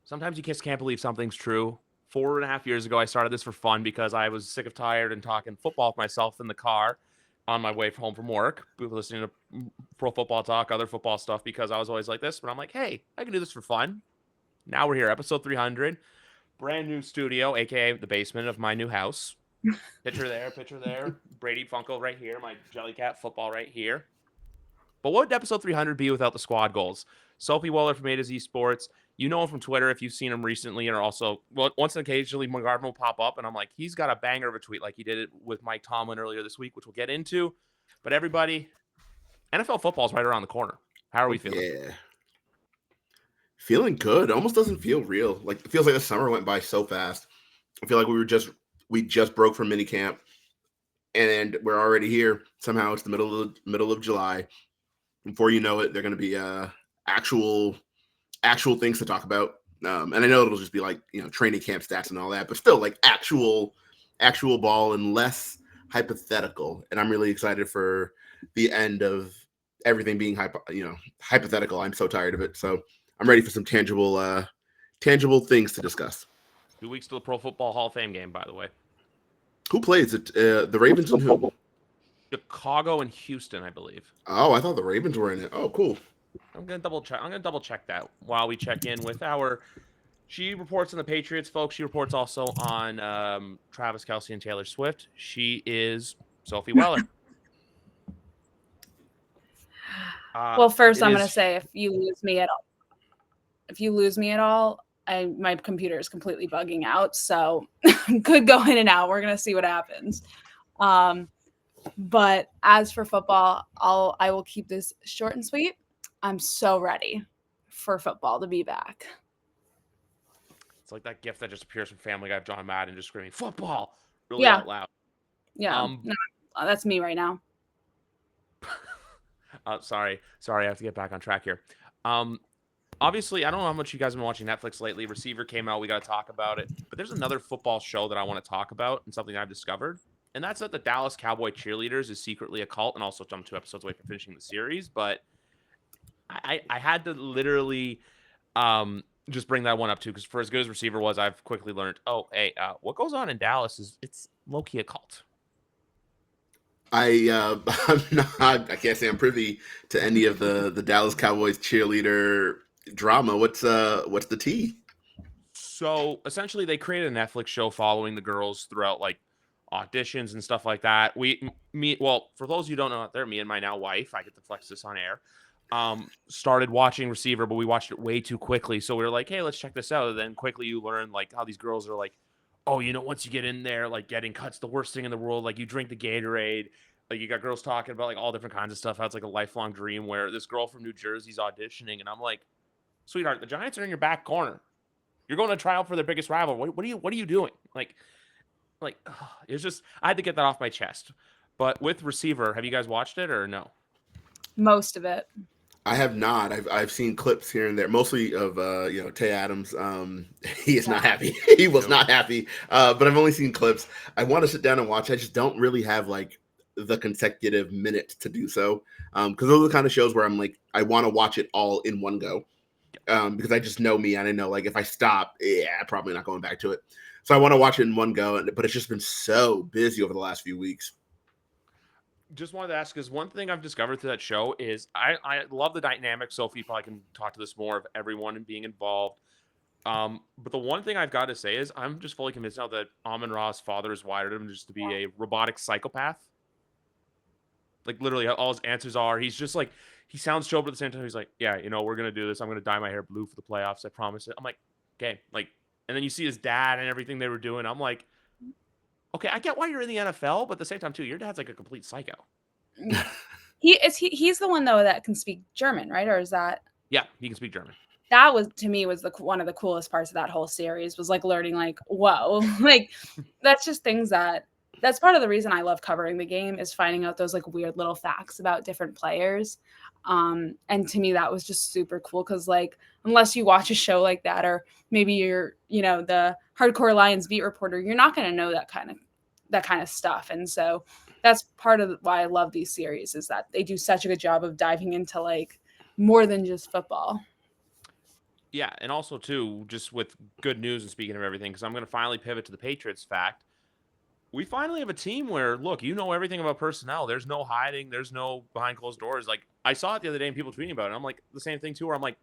Sometimes you just can't believe something's true. 4.5 years ago, I started this for fun because I was sick of tired and talking football with myself in the car on my way home from work, listening to pro football talk, other football stuff, because I was always like this. But I'm like, hey, I can do this for fun. Now we're here, episode 300, brand new studio, aka the basement of my new house. Picture there. Brady Funko right here, my Jellycat football right here. But what would episode 300 be without the squad goals? Sophie Weller from A to Z Sports. You know him from Twitter if you've seen him recently, and also, well, once and occasionally, McGarvin will pop up, and I'm like, he's got a banger of a tweet like he did it with Mike Tomlin earlier this week, which we'll get into. But everybody, NFL football is right around the corner. How are we feeling? Yeah. Feeling good. Almost doesn't feel real. Like it feels like the summer went by so fast. I feel like we just broke from minicamp and we're already here. Somehow it's the middle of July. Before you know it, they're going to be actual things to talk about. And I know it'll just be like, training camp stats and all that, but still like actual ball and less hypothetical. And I'm really excited for the end of everything being hypothetical. I'm so tired of it. So I'm ready for some tangible things to discuss. 2 weeks to the Pro Football Hall of Fame game, by the way. Who plays it? The Ravens and who? Chicago and Houston, I believe. Oh, I thought the Ravens were in it. Oh, cool. I'm gonna double check that while we check in with our. She reports on the Patriots, folks. She reports also on Travis Kelce and Taylor Swift. She is Sophie Weller. Well, first I'm going to say if you lose me at all, my computer is completely bugging out, so could go in and out. We're going to see what happens. But as for football, I will keep this short and sweet. I'm so ready for football to be back. It's like that gif that just appears from Family Guy of John Madden just screaming football really out loud. Yeah, that's me right now. Sorry, I have to get back on track here. Obviously, I don't know how much you guys have been watching Netflix lately. Receiver came out, we got to talk about it. But there's another football show that I want to talk about and something I've discovered. And that's that the Dallas Cowboy Cheerleaders is secretly a cult, and also I'm 2 episodes away from finishing the series. But I had to literally just bring that one up too, because for as good as Receiver was, I've quickly learned, what goes on in Dallas is it's low-key a cult. I'm not. I can't say I'm privy to any of the Dallas Cowboys cheerleader drama. What's the tea? So essentially, they created a Netflix show following the girls throughout like auditions and stuff like that. For those of you who don't know out there, me and my now wife, I get to flex this on air, started watching Receiver, but we watched it way too quickly. So we were like, hey, let's check this out. And then quickly you learn like how these girls are like, oh, once you get in there, like getting cut's the worst thing in the world. Like you drink the Gatorade. Like you got girls talking about like all different kinds of stuff. How it's like a lifelong dream where this girl from New Jersey's auditioning. And I'm like, sweetheart, the Giants are in your back corner. You're going to try out for their biggest rival. What are you doing? Like it's just, I had to get that off my chest. But with Receiver, have you guys watched it or no? Most of it. I have not. I've seen clips here and there, mostly of Tay Adams. He is not happy. He was not happy. But I've only seen clips. I want to sit down and watch. I just don't really have like the consecutive minutes to do so. Because those are the kind of shows where I'm like, I want to watch it all in one go. Because I just know me and I know like if I stop, I'm probably not going back to it. So I want to watch it in one go. But it's just been so busy over the last few weeks. Just wanted to ask, because one thing I've discovered through that show is I love the dynamic. Sophie probably can talk to this more of everyone and being involved. But the one thing I've got to say is I'm just fully convinced now that Amon-Ra's father has wired him just to be a robotic psychopath. Like literally all his answers are, he's just like, he sounds chill, but at the same time, he's like, yeah, we're going to do this. I'm going to dye my hair blue for the playoffs. I promise it. I'm like, okay. Like, and then you see his dad and everything they were doing. I'm like, okay, I get why you're in the NFL, but at the same time too, your dad's like a complete psycho. He's the one though that can speak German, right? Or is that? Yeah, he can speak German. That was to me was one of the coolest parts of that whole series was like learning like, whoa, like that's just things that's part of the reason I love covering the game is finding out those like weird little facts about different players. And to me, that was just super cool because like, unless you watch a show like that, or maybe you're, the hardcore Lions beat reporter, you're not going to know that kind of stuff. And so that's part of why I love these series is that they do such a good job of diving into like more than just football. Yeah, and also too, just with good news and speaking of everything, because I'm going to finally pivot to the Patriots fact. We finally have a team where, look, you know everything about personnel. There's no hiding. There's no behind closed doors. Like, I saw it the other day and people tweeting about it. I'm like, the same thing too, where I'm like,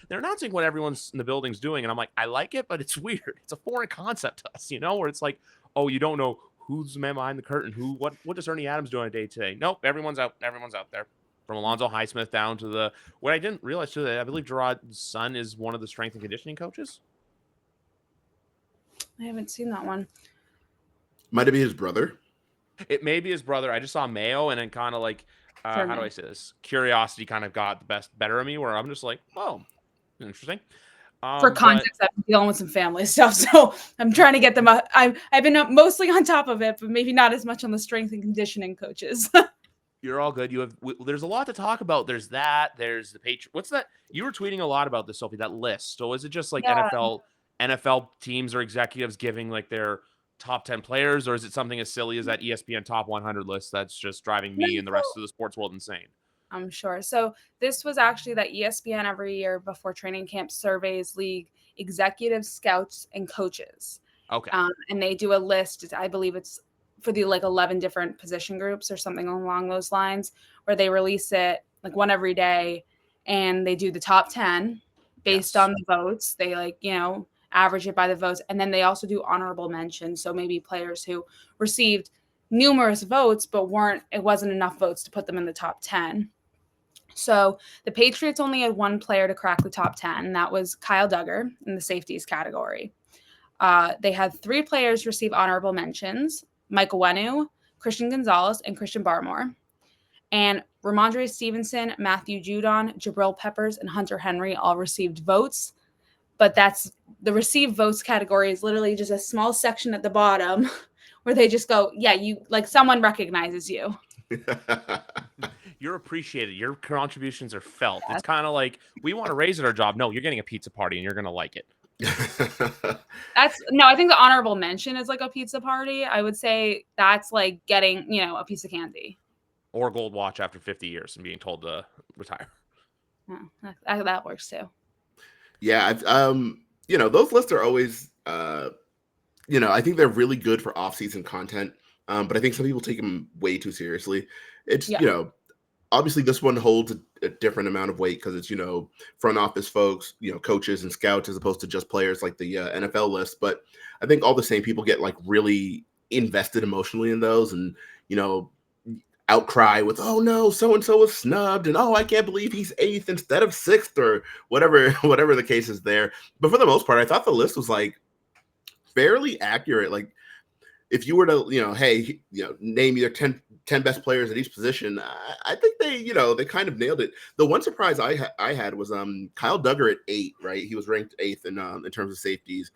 they're announcing what everyone's in the building's doing. And I'm like, I like it, but it's weird. It's a foreign concept to us, where it's like, oh, you don't know who's the man behind the curtain. What does Ernie Adams do on a day today? Nope, everyone's out. Everyone's out there. From Alonzo Highsmith down to what I didn't realize too, that I believe Gerard's son is one of the strength and conditioning coaches. I haven't seen that one. Might it be his brother? It may be his brother. I just saw Mayo, and then kind of like, how do I say this? Curiosity kind of got the better of me, where I'm just like, oh, interesting. For context, I've been dealing with some family stuff, so I'm trying to get them. I've been mostly on top of it, but maybe not as much on the strength and conditioning coaches. You're all good. There's a lot to talk about. There's the Patriots. What's that? You were tweeting a lot about this, Sophie, that list. So is it just like Yeah. NFL teams or executives giving like their top 10 players, or is it something as silly as that ESPN top 100 list that's just driving me and the rest of the sports world insane? I'm sure. So this was actually that ESPN every year before training camp surveys league executives, scouts, and coaches. Okay. And they do a list. I believe it's for the 11 different position groups or something along those lines, where they release it like one every day, and they do the top 10 based on the votes. They average it by the votes, and then they also do honorable mentions. So maybe players who received numerous votes but it wasn't enough votes to put them in the top 10. So the Patriots only had one player to crack the top 10, and that was Kyle Duggar in the safeties category. They had 3 players receive honorable mentions: Michael Wenu, Christian Gonzalez, and Christian Barmore. And Ramondre Stevenson, Matthew Judon, Jabril Peppers, and Hunter Henry all received votes. But that's the received votes category is literally just a small section at the bottom where they just go, yeah, you someone recognizes you. You're appreciated. Your contributions are felt. It's kind of like, we want to raise at our job. No, you're getting a pizza party and you're going to like it. I think the honorable mention is like a pizza party. I would say that's like getting, a piece of candy. Or a gold watch after 50 years and being told to retire. Yeah, that works too. Yeah, those lists are always, I think they're really good for off-season content, but I think some people take them way too seriously. It's, obviously this one holds a different amount of weight because it's, front office folks, coaches and scouts, as opposed to just players like the NFL list. But I think all the same people get like really invested emotionally in those, and, outcry with, oh no, so-and-so was snubbed, and oh, I can't believe he's 8th instead of 6th, or whatever the case is there. But for the most part, I thought the list was like fairly accurate. Like, if you were to, name either 10 best players at each position, I think they kind of nailed it. The one surprise I had was Kyle Duggar at 8, right? He was ranked 8th in terms of safeties.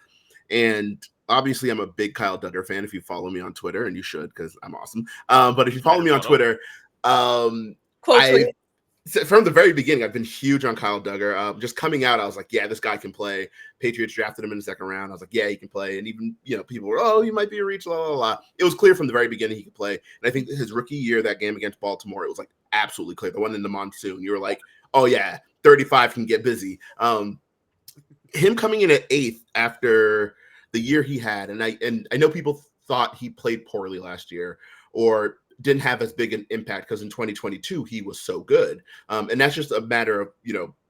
And obviously, I'm a big Kyle Duggar fan. If you follow me on Twitter, and you should, because I'm awesome. But if you follow me on Twitter, from the very beginning, I've been huge on Kyle Duggar. Just coming out, I was like, yeah, this guy can play. Patriots drafted him in the 2nd round. I was like, yeah, he can play. And even, people were, oh, he might be a reach, la, la, la. It was clear from the very beginning he could play. And I think his rookie year, that game against Baltimore, it was like absolutely clear. The one in the monsoon, you were like, oh yeah, 35 can get busy. Him coming in at 8th after the year he had, and I know people thought he played poorly last year or didn't have as big an impact because in 2022 he was so good, and that's just a matter of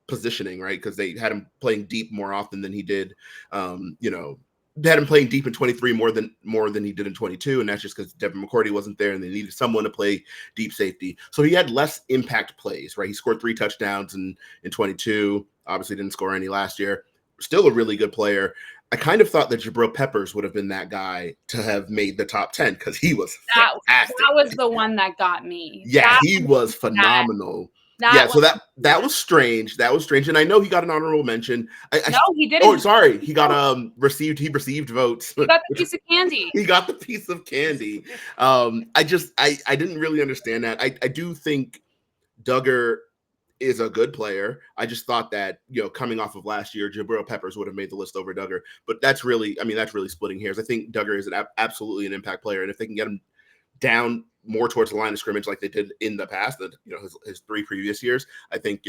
positioning, right? Because they had him playing deep more often than he did. They had him playing deep in 23 more than he did in 22, and that's just because Devin McCourty wasn't there, and they needed someone to play deep safety. So he had less impact plays, right? He scored 3 touchdowns in 22. Obviously, didn't score any last year. Still a really good player. I kind of thought that Jabril Peppers would have been that guy to have made the top 10 because he was fantastic. That was the one that got me. Yeah, he was phenomenal. So that was strange. That was strange. And I know he got an honorable mention. No, he didn't. Oh, sorry. He got he received votes. He got the piece of candy. He got the piece of candy. I didn't really understand that. I do think Duggar is a good player. I just thought that, coming off of last year, Jabril Peppers would have made the list over Duggar. But that's really splitting hairs. I think Duggar is absolutely an impact player. And if they can get him down more towards the line of scrimmage like they did in the past, his 3 previous years, I think,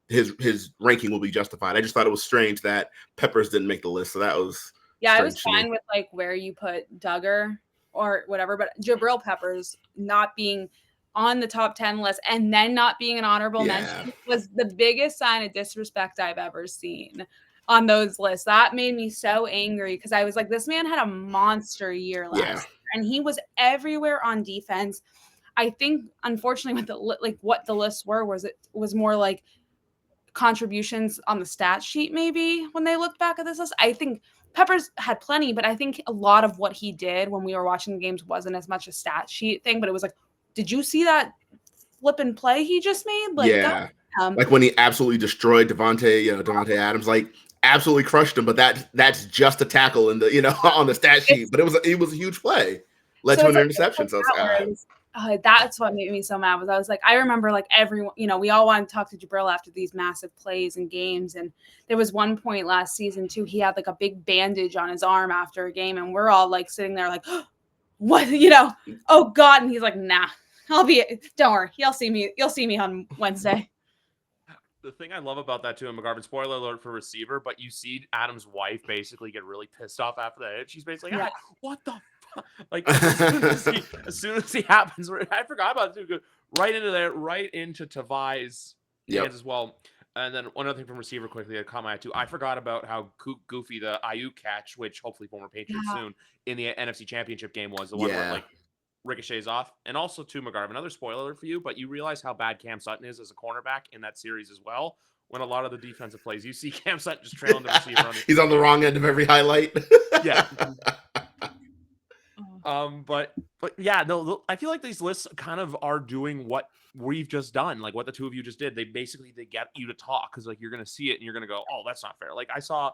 his ranking will be justified. I just thought it was strange that Peppers didn't make the list. So that was I was strange to me. fine with like where you put Duggar or whatever, but Jabril Peppers not being on the top 10 list and then not being an honorable mention was the biggest sign of disrespect I've ever seen on those lists. That made me so angry because I was like, this man had a monster year last year, and he was everywhere on defense. I think, unfortunately, with what the lists were was more like contributions on the stat sheet. Maybe when they look back at this list, I think Peppers had plenty, but I think a lot of what he did when we were watching the games wasn't as much a stat sheet thing. But it was like, did you see that flipping play he just made? Like, like when he absolutely destroyed Devontae Adams, like absolutely crushed him. But that's just a tackle in the on the stat sheet. But it was a huge play, led to an interception. So that's what made me so mad. Was I was like, I remember like everyone, we all wanted to talk to Jabril after these massive plays and games. And there was one point last season too, he had like a big bandage on his arm after a game, and we're all like sitting there like, what, oh God. And he's like, nah, don't worry, you'll see me on Wednesday. The thing I love about that too, and McGarvin, spoiler alert for receiver, but you see Adam's wife basically get really pissed off after that hit. She's basically like, what the fuck? Like as soon as he happens, I forgot about it too. Right into there, right into Tavai's hands as well. And then one other thing from receiver quickly, a comment too. I forgot about how goofy the Ayuk catch, which hopefully former Patriots soon in the NFC Championship game was, the one where like ricochets off. And also too, McGarvin, another spoiler alert for you, but you realize how bad Cam Sutton is as a cornerback in that series as well. When a lot of the defensive plays, you see Cam Sutton just trailing the receiver. He's on the wrong end of every highlight. But yeah, no, I feel like these lists kind of are doing what we've just done, like what the two of you just did. They get you to talk because like you're gonna see it and you're gonna go, oh, that's not fair. Like I saw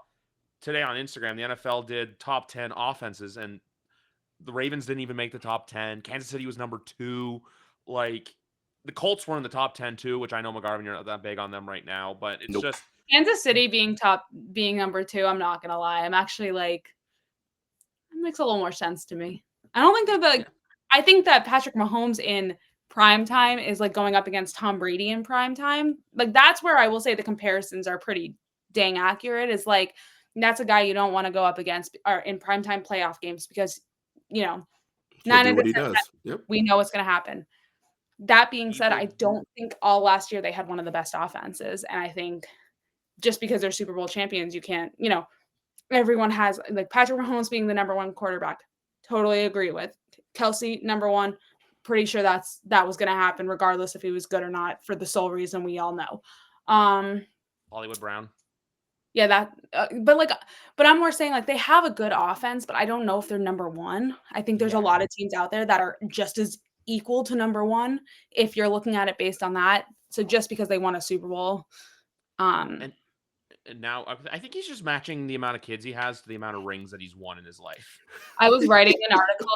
today on Instagram, the NFL did top 10 offenses, and the Ravens didn't even make the top 10. Kansas City was number 2. Like the Colts were in the top 10 too, which I know, McGarvin, you're not that big on them right now, but it's just Kansas City being number 2. I'm not gonna lie. I'm actually like, it makes a little more sense to me. I don't think they're I think that Patrick Mahomes in prime time is like going up against Tom Brady in prime time. Like that's where I will say the comparisons are pretty dang accurate. Is like that's a guy you don't want to go up against or in primetime playoff games because 9 out of 10 we know what's going to happen. That being said, I don't think all last year they had one of the best offenses, and I think just because they're Super Bowl champions, you can't. Everyone has like Patrick Mahomes being the number 1 quarterback. Totally agree with Kelsey number 1. Pretty sure that was going to happen regardless if he was good or not, for the sole reason we all know. Hollywood Brown. Yeah, but I'm more saying like they have a good offense, but I don't know if they're number 1. I think there's a lot of teams out there that are just as equal to number 1 if you're looking at it based on that. So just because they won a Super Bowl, and now I think he's just matching the amount of kids he has to the amount of rings that he's won in his life. I was writing an article.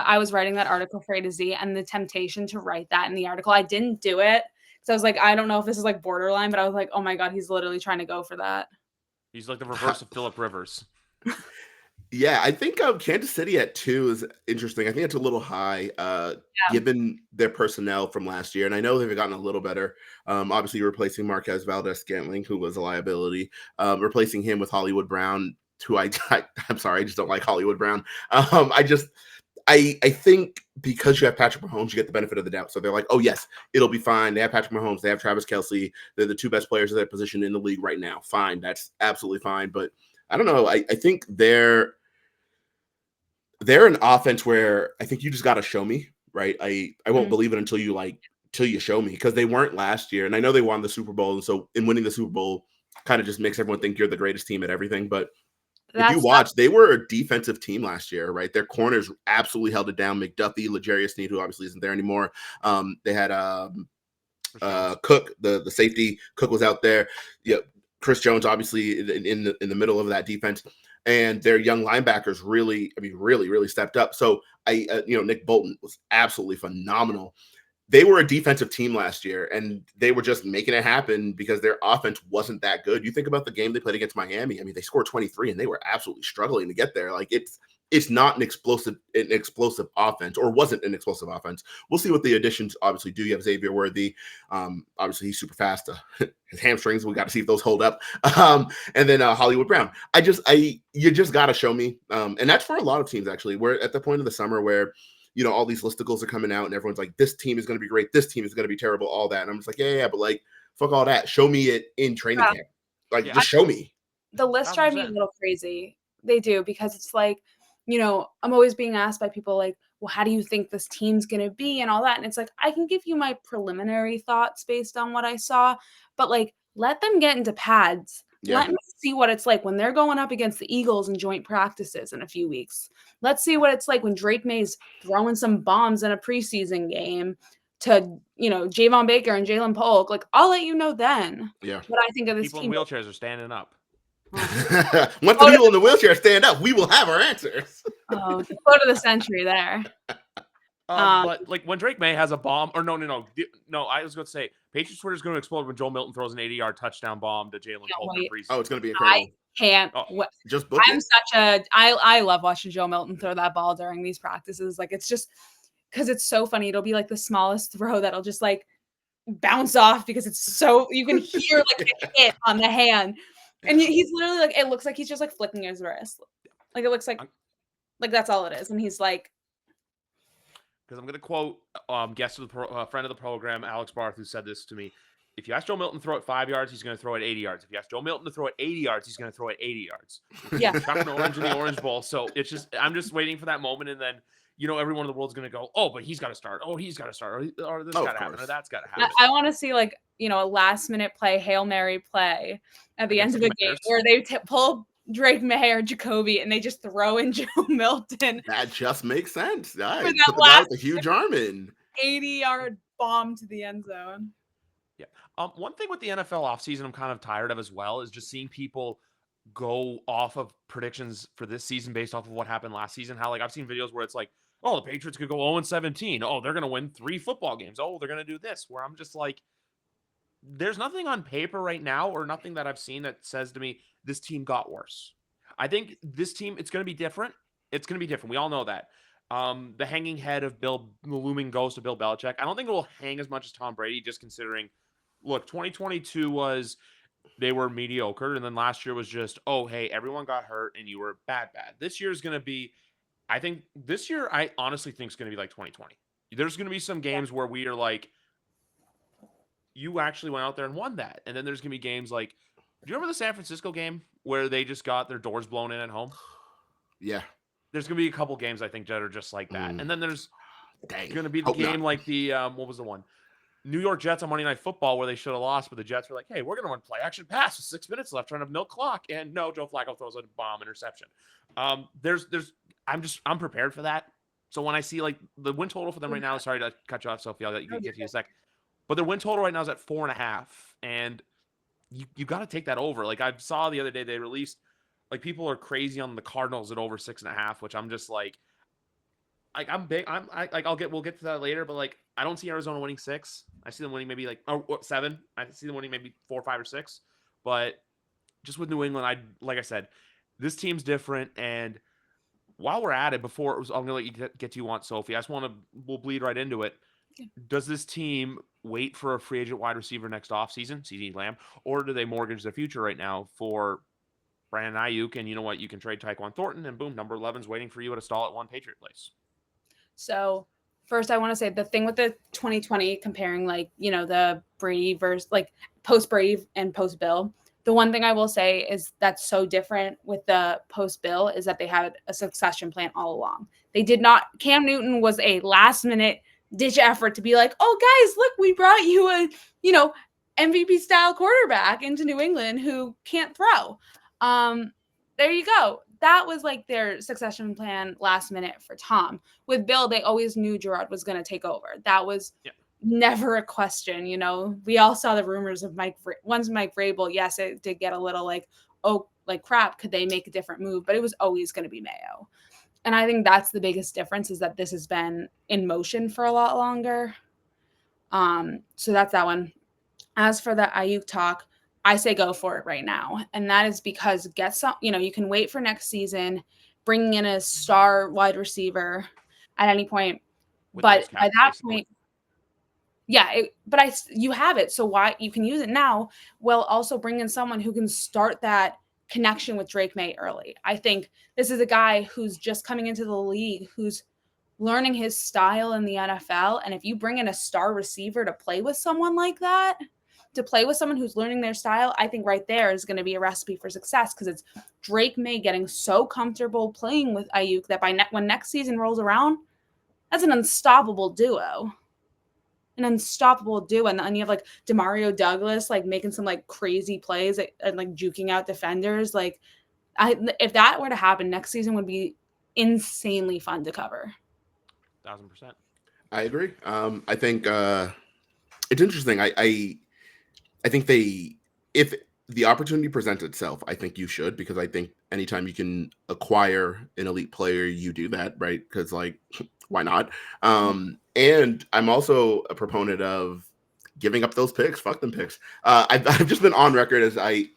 I was writing that article for A to Z, and the temptation to write that in the article, I didn't do it. So I was like, I don't know if this is like borderline, but I was like, oh my God, he's literally trying to go for that. He's like the reverse of Phillip Rivers. Yeah, I think Kansas City at 2 is interesting. I think it's a little high given their personnel from last year. And I know they've gotten a little better. Obviously, replacing Marquez Valdez-Scantling, who was a liability, replacing him with Hollywood Brown, who I'm sorry, I just don't like Hollywood Brown. I think because you have Patrick Mahomes, you get the benefit of the doubt. So they're like, oh, yes, it'll be fine. They have Patrick Mahomes. They have Travis Kelce. They're the 2 best players at their position in the league right now. Fine. That's absolutely fine. But I don't know. I think they're an offense where I think you just got to show me, right? I won't believe it until you show me, because they weren't last year. And I know they won the Super Bowl. And so in winning the Super Bowl kind of just makes everyone think you're the greatest team at everything. But if you watch, they were a defensive team last year, right? Their corners absolutely held it down. McDuffie, L'Jarius Sneed, who obviously isn't there anymore. They had Cook, the safety. Cook was out there. Yeah, Chris Jones, obviously in the middle of that defense, and their young linebackers really stepped up. So Nick Bolton was absolutely phenomenal. They were a defensive team last year, and they were just making it happen because their offense wasn't that good. You think about the game they played against Miami. I mean, they scored 23, and they were absolutely struggling to get there. Like, it's not an explosive offense, or wasn't an explosive offense. We'll see what the additions obviously do. You have Xavier Worthy. Obviously, he's super fast. His hamstrings, we got to see if those hold up. And then Hollywood Brown. You just got to show me. And that's for a lot of teams, actually. We're at the point of the summer where, you know, all these listicles are coming out and everyone's like, this team is going to be great. This team is going to be terrible, all that. And I'm just like, yeah, but like, fuck all that. Show me it in training camp. Like, just show me. The lists drive me a 100%. little crazy. They do, because it's like, you know, I'm always being asked by people like, well, how do you think this team's going to be and all that? And it's like, I can give you my preliminary thoughts based on what I saw, but like, let them get into pads. Yeah. Let me see what it's like when they're going up against the Eagles in joint practices in a few weeks. Let's see what it's like when Drake May's throwing some bombs in a preseason game to, you know, Javon Baker and Jalen Polk. Like, I'll let you know then Yeah. what I think of this People team. in wheelchairs are standing up. Once the people in the wheelchair stand up, we will have our answers. Oh, the quote of the century there. But like when Drake May has a bomb, or no, I was going to say Patriots Twitter is going to explode when Joe Milton throws an 80-yard touchdown bomb to Jalen Polk in preseason. Oh, it's going to be incredible. I can't. Just book I'm it. I love watching Joe Milton throw that ball during these practices. Like, it's just because it's so funny. It'll be like the smallest throw that'll just like bounce off because it's so, you can hear like the hit on the hand. And he's literally like, it looks like he's just like flicking his wrist. Like, it looks like that's all it is. And he's like, because I'm going to quote guest of the friend of the program, Alex Barth, who said this to me. If you ask Joe Milton to throw it 5 yards, he's going to throw it 80 yards. If you ask Joe Milton to throw it 80 yards, he's going to throw it 80 yards. Yeah. Chuck Orange in the Orange Bowl. So it's just, I'm just waiting for that moment. And then, you know, everyone in the world's going to go, oh, but he's got to start. Oh, he's got to start. Or this got to happen. Or that's got to happen. I want to see like, you know, a last minute play, Hail Mary play at the end of the game where they pull Drake May or Jacoby and they just throw in Joe Milton. That just makes sense. Right. For that Put the guy with the huge arm in. 80-yard bomb to the end zone. Yeah. One thing with the NFL offseason I'm kind of tired of as well is just seeing people go off of predictions for this season based off of what happened last season. How, like, I've seen videos where it's like, oh, the Patriots could go 0-17. Oh, they're going to win 3 football games. Oh, they're going to do this. Where I'm just like, there's nothing on paper right now or nothing that I've seen that says to me this team got worse. I think this team, it's going to be different. It's going to be different. We all know that. The hanging head of the looming ghost of Bill Belichick, I don't think it will hang as much as Tom Brady, just considering, look, 2022 was, they were mediocre. And then last year was just, oh, hey, everyone got hurt and you were bad. This year is going to be, I think this year, I honestly think it's going to be like 2020. There's going to be some games where we are like, you actually went out there and won that. And then there's going to be games like, do you remember the San Francisco game where they just got their doors blown in at home? Yeah. There's going to be a couple games, I think, that are just like that. And then there's going to be the Hope game not. like the, what was the one? New York Jets on Monday Night Football where they should have lost, but the Jets were like, hey, we're going to run play action pass with 6 minutes left, trying to milk clock. And no, Joe Flacco throws a bomb interception. I'm prepared for that. So when I see like the win total for them right now, sorry to cut you off, Sophie, I'll let you get to you in a sec. But their win total right now is at 4.5. And you got to take that over. Like I saw the other day, they released, like people are crazy on the Cardinals at over 6.5, which I'm just like I'm big. We'll get to that later, but like, I don't see Arizona winning 6. I see them winning maybe like 7. I see them winning maybe 4, 5, or 6. But just with New England, like I said, this team's different. And while we're at it, I'm going to let you get to you want, Sophie. We'll bleed right into it. Does this team wait for a free agent wide receiver next offseason, CeeDee Lamb, or do they mortgage their future right now for Brandon Ayuk? And you know what? You can trade Tyquan Thornton, and boom, number 11's waiting for you at a stall at one Patriot place. So first, I want to say the thing with the 2020 comparing, like, you know, the Brady versus like post Brady and post Bill. The one thing I will say is that's so different with the post Bill is that they had a succession plan all along. They did not. Cam Newton was a last minute ditch effort to be like, oh guys, look, we brought you a, you know, MVP style quarterback into New England who can't throw. There you go. That was like their succession plan last minute for Tom. With Bill, they always knew Gerard was going to take over. That was never a question. You know, we all saw the rumors of Mike Vrabel. Yes, it did get a little like, oh, like crap, could they make a different move? But it was always going to be Mayo. And I think that's the biggest difference is that this has been in motion for a lot longer. So that's that one. As for the Ayuk talk, I say go for it right now. And that is because you can wait for next season bringing in a star wide receiver at any point. With the most But by cap that space. point, you have it. So why you can use it now? Well, also bring in someone who can start that connection with Drake May early. I think this is a guy who's just coming into the league, who's learning his style in the NFL. And if you bring in a star receiver to play with someone like that, to play with someone who's learning their style, I think right there is going to be a recipe for success, because it's Drake May getting so comfortable playing with Ayuk that when next season rolls around, that's an unstoppable duo. An unstoppable duo. And you have like Demario Douglas like making some like crazy plays and like juking out defenders. Like if that were to happen, next season would be insanely fun to cover. 1,000%. I agree. I think it's interesting. I think if the opportunity presents itself, I think you should, because I think anytime you can acquire an elite player, you do that, right? Because like, why not? And I'm also a proponent of giving up those picks. Fuck them picks. I've just been on record as I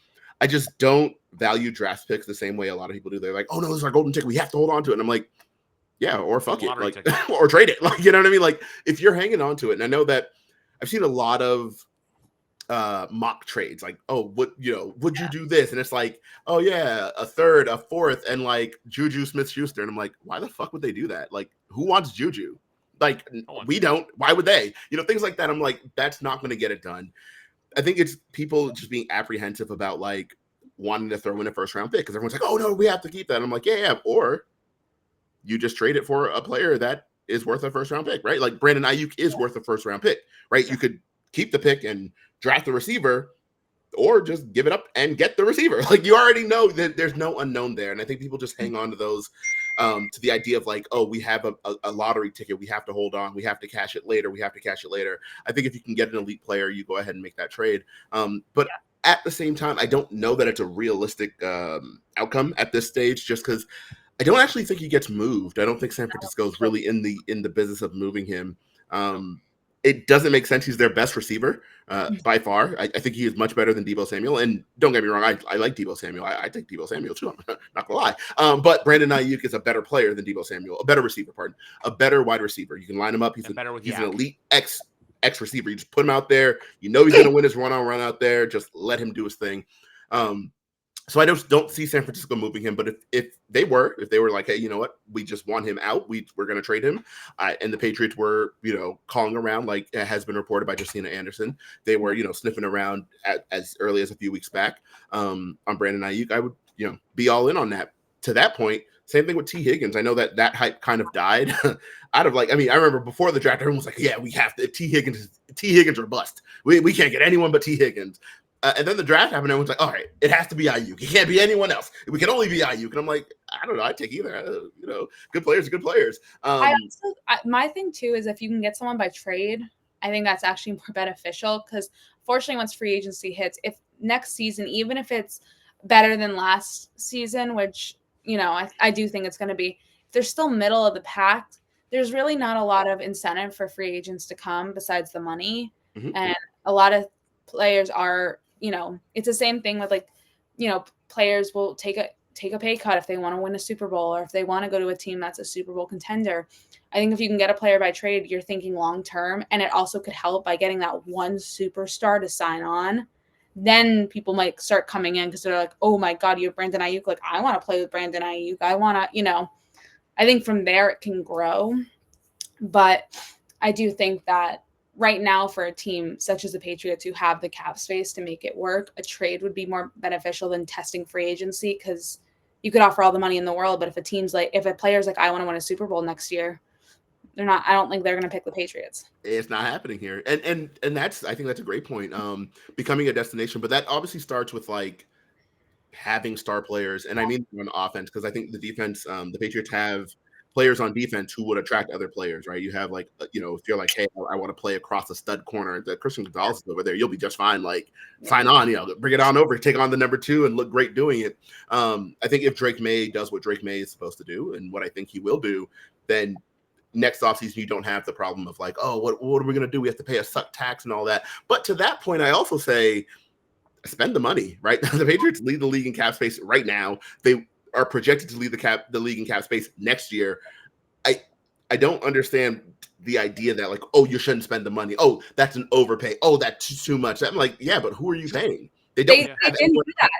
just don't value draft picks the same way a lot of people do. They're like, oh no, this is our golden ticket, we have to hold on to it. And I'm like, yeah, or fuck it, like, or trade it, like, you know what I mean? Like, if you're hanging on to it, and I know that I've seen a lot of mock trades, like, oh, would you do this? And it's like, oh yeah, a third, a fourth, and like Juju Smith-Schuster, and I'm like, why the fuck would they do that? Like, who wants Juju? Like, we don't. Why would they? Things like that. I'm like, that's not going to get it done. I think it's people just being apprehensive about like wanting to throw in a first round pick, because everyone's like, oh no, we have to keep that. And I'm like, yeah, or you just trade it for a player that is worth a first round pick, right? Like Brandon Ayuk is worth a first round pick, right? You could keep the pick and draft the receiver, or just give it up and get the receiver. Like, you already know that there's no unknown there. And I think people just hang on to those, to the idea of like, oh, we have a lottery ticket, we have to hold on, we have to cash it later. I think if you can get an elite player, you go ahead and make that trade. But at the same time, I don't know that it's a realistic outcome at this stage, just because I don't actually think he gets moved. I don't think San Francisco is really in the business of moving him. It doesn't make sense. He's their best receiver by far. I think he is much better than Deebo Samuel. And don't get me wrong, I like Deebo Samuel. I take Deebo Samuel too. I'm not gonna lie. But Brandon Ayuk is a better player than Deebo Samuel, a better receiver, a better wide receiver. You can line him up. He's an elite X receiver. You just put him out there. He's gonna win his run out there. Just let him do his thing. So I don't see San Francisco moving him, but if they were like, hey, you know what, we just want him out, we're going to trade him, and the Patriots were, calling around, like it has been reported by Justina Anderson, they were, sniffing around as early as a few weeks back on Brandon Ayuk, I would, be all in on that. To that point, same thing with T. Higgins. I know that hype kind of died out of like, I remember before the draft, everyone was like, yeah, we have to, T. Higgins or bust. We can't get anyone but T. Higgins. And then the draft happened, and everyone's like, all right, it has to be Ayuk. It can't be anyone else. We can only be Ayuk. And I'm like, I don't know. I'd take either. Good players are good players. My thing, too, is if you can get someone by trade, I think that's actually more beneficial, because fortunately, once free agency hits, if next season, even if it's better than last season, which, I do think it's going to be, if they're still middle of the pack, there's really not a lot of incentive for free agents to come besides the money. Mm-hmm. And a lot of players are, it's the same thing with like, players will take a pay cut if they want to win a Super Bowl, or if they want to go to a team that's a Super Bowl contender. I think if you can get a player by trade, you're thinking long term, and it also could help by getting that one superstar to sign on. Then people might start coming in because they're like, oh my God, you have Brandon Ayuk. Like, I want to play with Brandon Ayuk. I want to, I think from there it can grow. But I do think that right now, for a team such as the Patriots, who have the cap space to make it work, a trade would be more beneficial than testing free agency, because you could offer all the money in the world, but if a player's like, I want to win a Super Bowl next year, I don't think they're going to pick the Patriots. It's not happening here. And I think that's a great point. Becoming a destination, but that obviously starts with like having star players. And I mean on offense, because I think the defense, the Patriots have players on defense who would attract other players, right? You have like, if you're like, hey, I want to play across the stud corner, the Christian Gonzalez is over there, you'll be just fine. Like, sign on, bring it on over, take on the number 2 and look great doing it. I think if Drake May does what Drake May is supposed to do, and what I think he will do, then next offseason you don't have the problem of like, oh, what are we going to do? We have to pay a suck tax and all that. But to that point, I also say, spend the money, right? The Patriots lead the league in cap space right now. are projected to lead the league in cap space next year. I don't understand the idea that like, oh, you shouldn't spend the money. Oh, that's an overpay. Oh, that's too much. I'm like, yeah, but who are you paying? They don't They have didn't anyone. do that.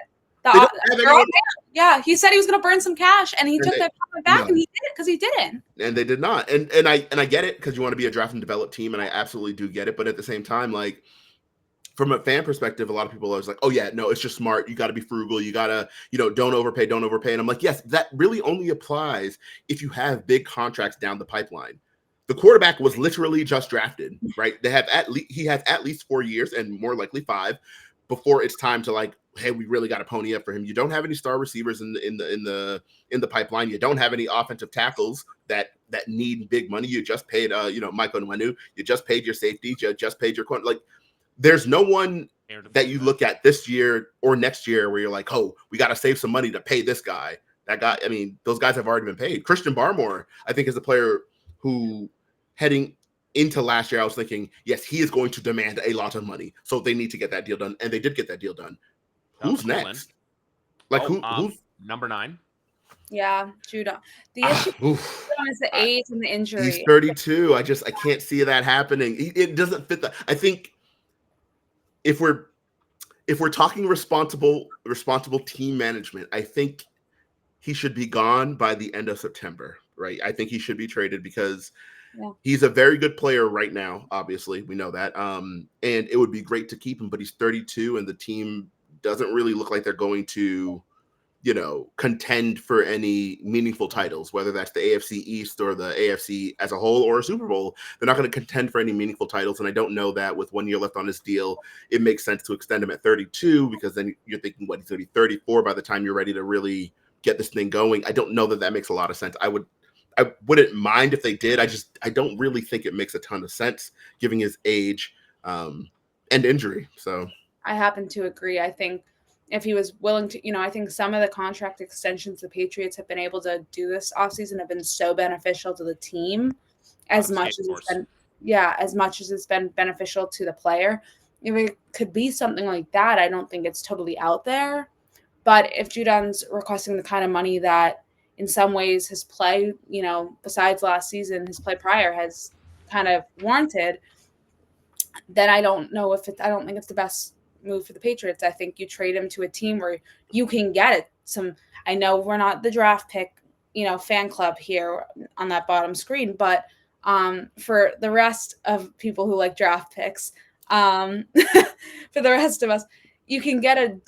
They don't have anyone. Yeah, he said he was going to burn some cash, and he took that back, no. and he did it because he didn't. And they did not. And I get it because you want to be a draft and develop team, and I absolutely do get it. But at the same time, like from a fan perspective, a lot of people are always like, oh yeah, no, it's just smart. You got to be frugal. You got to, don't overpay. And I'm like, yes, that really only applies if you have big contracts down the pipeline. The quarterback was literally just drafted, right? He has at least 4 years and more likely 5 before it's time to like, hey, we really got to pony up for him. You don't have any star receivers in the pipeline. You don't have any offensive tackles that need big money. You just paid Michael Nwenu. You just paid your safety. You just paid your corner. Like there's no one that you look at this year or next year where you're like, oh, we got to save some money to pay this guy. That guy, I mean, those guys have already been paid. Christian Barmore, I think, is a player who heading into last year, I was thinking, yes, he is going to demand a lot of money. So they need to get that deal done. And they did get that deal done. Who's next? Like who's number 9? Yeah, Judon. The issue is the age and the injury. He's 32. I can't see that happening. It doesn't fit that. I think if we're talking responsible team management, I think he should be gone by the end of September, right? I think he should be traded because he's a very good player right now. Obviously, we know that. And it would be great to keep him, but he's 32 and the team doesn't really look like they're going to, contend for any meaningful titles, whether that's the AFC East or the AFC as a whole or a Super Bowl. They're not going to contend for any meaningful titles. And I don't know that with 1 year left on his deal, it makes sense to extend him at 32 because then you're thinking, what, he's going to be 34 by the time you're ready to really get this thing going. I don't know that makes a lot of sense. I wouldn't mind if they did. I don't really think it makes a ton of sense given his age and injury. So I happen to agree. I think if he was willing to, I think some of the contract extensions the Patriots have been able to do this offseason have been so beneficial to the team as much as it's been beneficial to the player. If it could be something like that, I don't think it's totally out there. But if Judon's requesting the kind of money that in some ways his play, besides last season, his play prior has kind of warranted, then I don't think it's the best move for the Patriots. I think you trade him to a team where you can get some. I know we're not the draft pick, fan club here on that bottom screen, but for the rest of people who like draft picks, for the rest of us, you can get some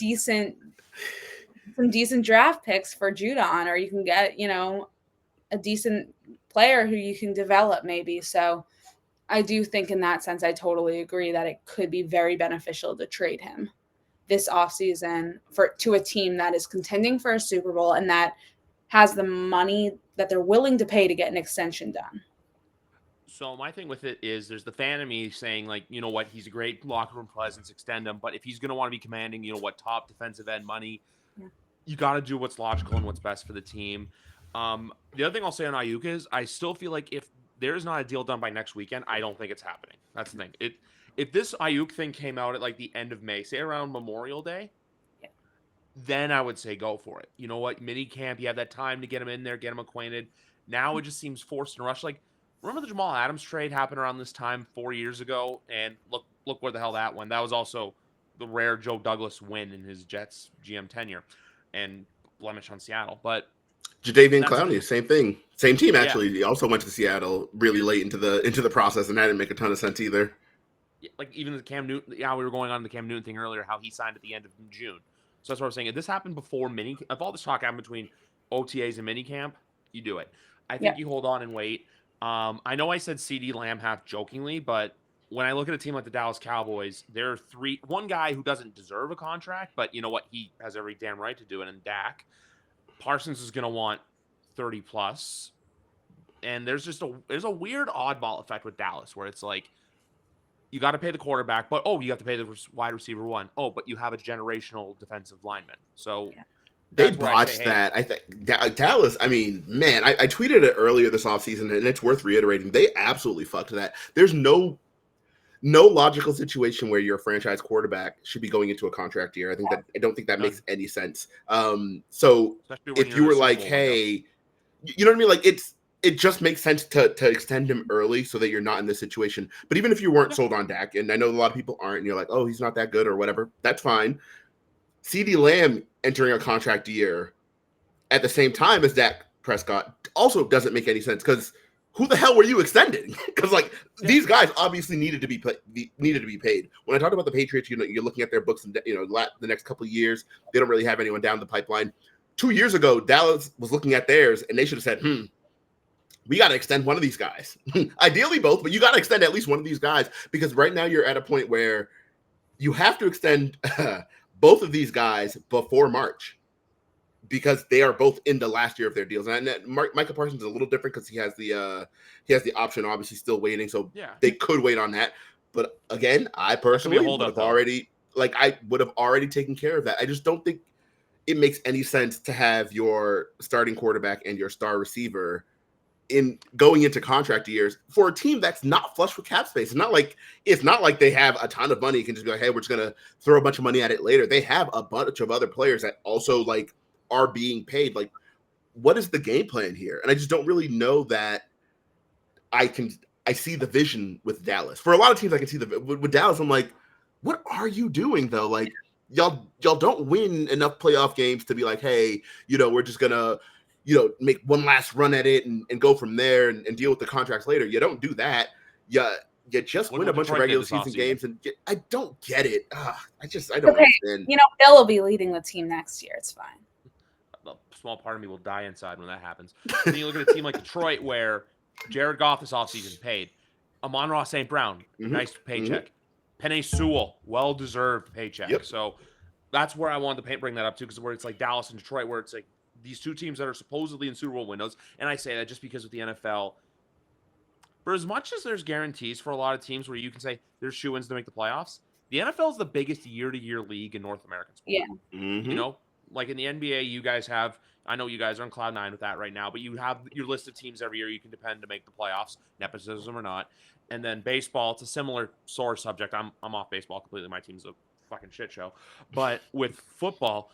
decent draft picks for Judon, or you can get, a decent player who you can develop maybe. So I do think in that sense, I totally agree that it could be very beneficial to trade him this offseason to a team that is contending for a Super Bowl and that has the money that they're willing to pay to get an extension done. So my thing with it is there's the fan of me saying, like, you know what, he's a great locker room presence, extend him. But if he's going to want to be commanding, top defensive end money, you got to do what's logical and what's best for the team. The other thing I'll say on Ayuk is I still feel like if there's not a deal done by next weekend, I don't think it's happening. That's the thing. If this Ayuk thing came out at like the end of May, say around Memorial Day, then I would say go for it. You know what? Mini camp, you have that time to get him in there, get him acquainted. Now it just seems forced and rushed. Like, remember the Jamal Adams trade happened around this time 4 years ago? And look where the hell that went. That was also the rare Joe Douglas win in his Jets GM tenure and blemish on Seattle. But Jadeveon Clowney, same thing. Same team, actually. He also went to Seattle really late into the process, and that didn't make a ton of sense either. Like, even the Cam Newton, we were going on the Cam Newton thing earlier, how he signed at the end of June. So that's what I was saying. If this happened before if all this talk happened between OTAs and minicamp, you do it. I think you hold on and wait. I know I said CeeDee Lamb half jokingly, but when I look at a team like the Dallas Cowboys, there are one guy who doesn't deserve a contract, but you know what? He has every damn right to do it, and Dak. Parsons is going to want 30 plus. And there's a weird oddball effect with Dallas where it's like, you got to pay the quarterback, but you have to pay the wide receiver 1. Oh, but you have a generational defensive lineman. So they botched that. I think Dallas, I mean, man, I tweeted it earlier this offseason, and it's worth reiterating. They absolutely fucked that. There's no no logical situation where your franchise quarterback should be going into a contract year. I don't think that makes any sense. So Especially when if you're you in a were Super like, Bowl window. hey, you know what I mean? Like it just makes sense to extend him early so that you're not in this situation. But even if you weren't sold on Dak, and I know a lot of people aren't, and you're like, oh, he's not that good or whatever, that's fine. CeeDee Lamb entering a contract year at the same time as Dak Prescott also doesn't make any sense because who the hell were you extending? Because like these guys obviously needed to be paid. When I talked about the Patriots, you know, you're looking at their books and the next couple of years, they don't really have anyone down the pipeline. 2 years ago, Dallas was looking at theirs and they should have said, we got to extend one of these guys. Ideally both, but you got to extend at least one of these guys because right now you're at a point where you have to extend both of these guys before March because they are both in the last year of their deals. And Micah Parsons is a little different because he has the option, obviously still waiting, so they could wait on that. But again, I personally would have already taken care of that. I just don't think it makes any sense to have your starting quarterback and your star receiver in going into contract years for a team that's not flush with cap space. It's not like they have a ton of money. You can just be like, hey, we're just gonna throw a bunch of money at it later. They have a bunch of other players that also like are being paid. Like, what is the game plan here? And I just don't really know that I see the vision with Dallas. For a lot of teams, I can see with Dallas, I'm like, what are you doing though? Like, y'all don't win enough playoff games to be like, hey, we're just gonna make one last run at it and go from there and deal with the contracts later. You don't do that. You just win a bunch of regular season games and I don't get it. I don't understand. Bill will be leading the team next year. It's fine. A small part of me will die inside when that happens. Then you look at a team like Detroit where Jared Goff this offseason paid. Amon-Ra St. Brown, nice paycheck. Penei Sewell, well-deserved paycheck. Yep. So that's where I wanted to bring that up too, because where it's like Dallas and Detroit, where it's like these two teams that are supposedly in Super Bowl windows. And I say that just because with the NFL, for as much as there's guarantees for a lot of teams where you can say there's shoo-ins to make the playoffs, the NFL is the biggest year-to-year league in North American sport. Yeah. Mm-hmm. Like in the NBA, you guys have, I know you guys are on cloud nine with that right now, but you have your list of teams every year you can depend to make the playoffs, nepotism or not. And then baseball, it's a similar sore subject. I'm off baseball completely. My team's a fucking shit show. But with football,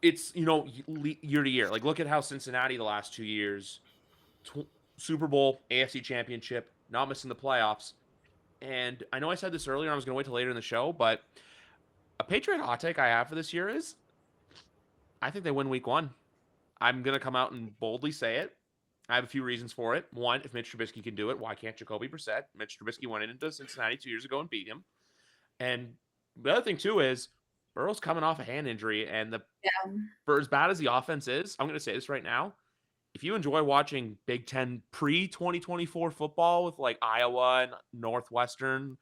it's, year to year. Like look at how Cincinnati the last 2 years, Super Bowl, AFC Championship, not missing the playoffs. And I know I said this earlier, I was going to wait till later in the show, but a Patriot hot take I have for this year is I think they win week 1. I'm going to come out and boldly say it. I have a few reasons for it. One, if Mitch Trubisky can do it, why can't Jacoby Brissett? Mitch Trubisky went into Cincinnati 2 years ago and beat him. And the other thing, too, is Burrow's coming off a hand injury. And for as bad as the offense is, I'm going to say this right now. If you enjoy watching Big Ten pre-2024 football with like Iowa and Northwestern,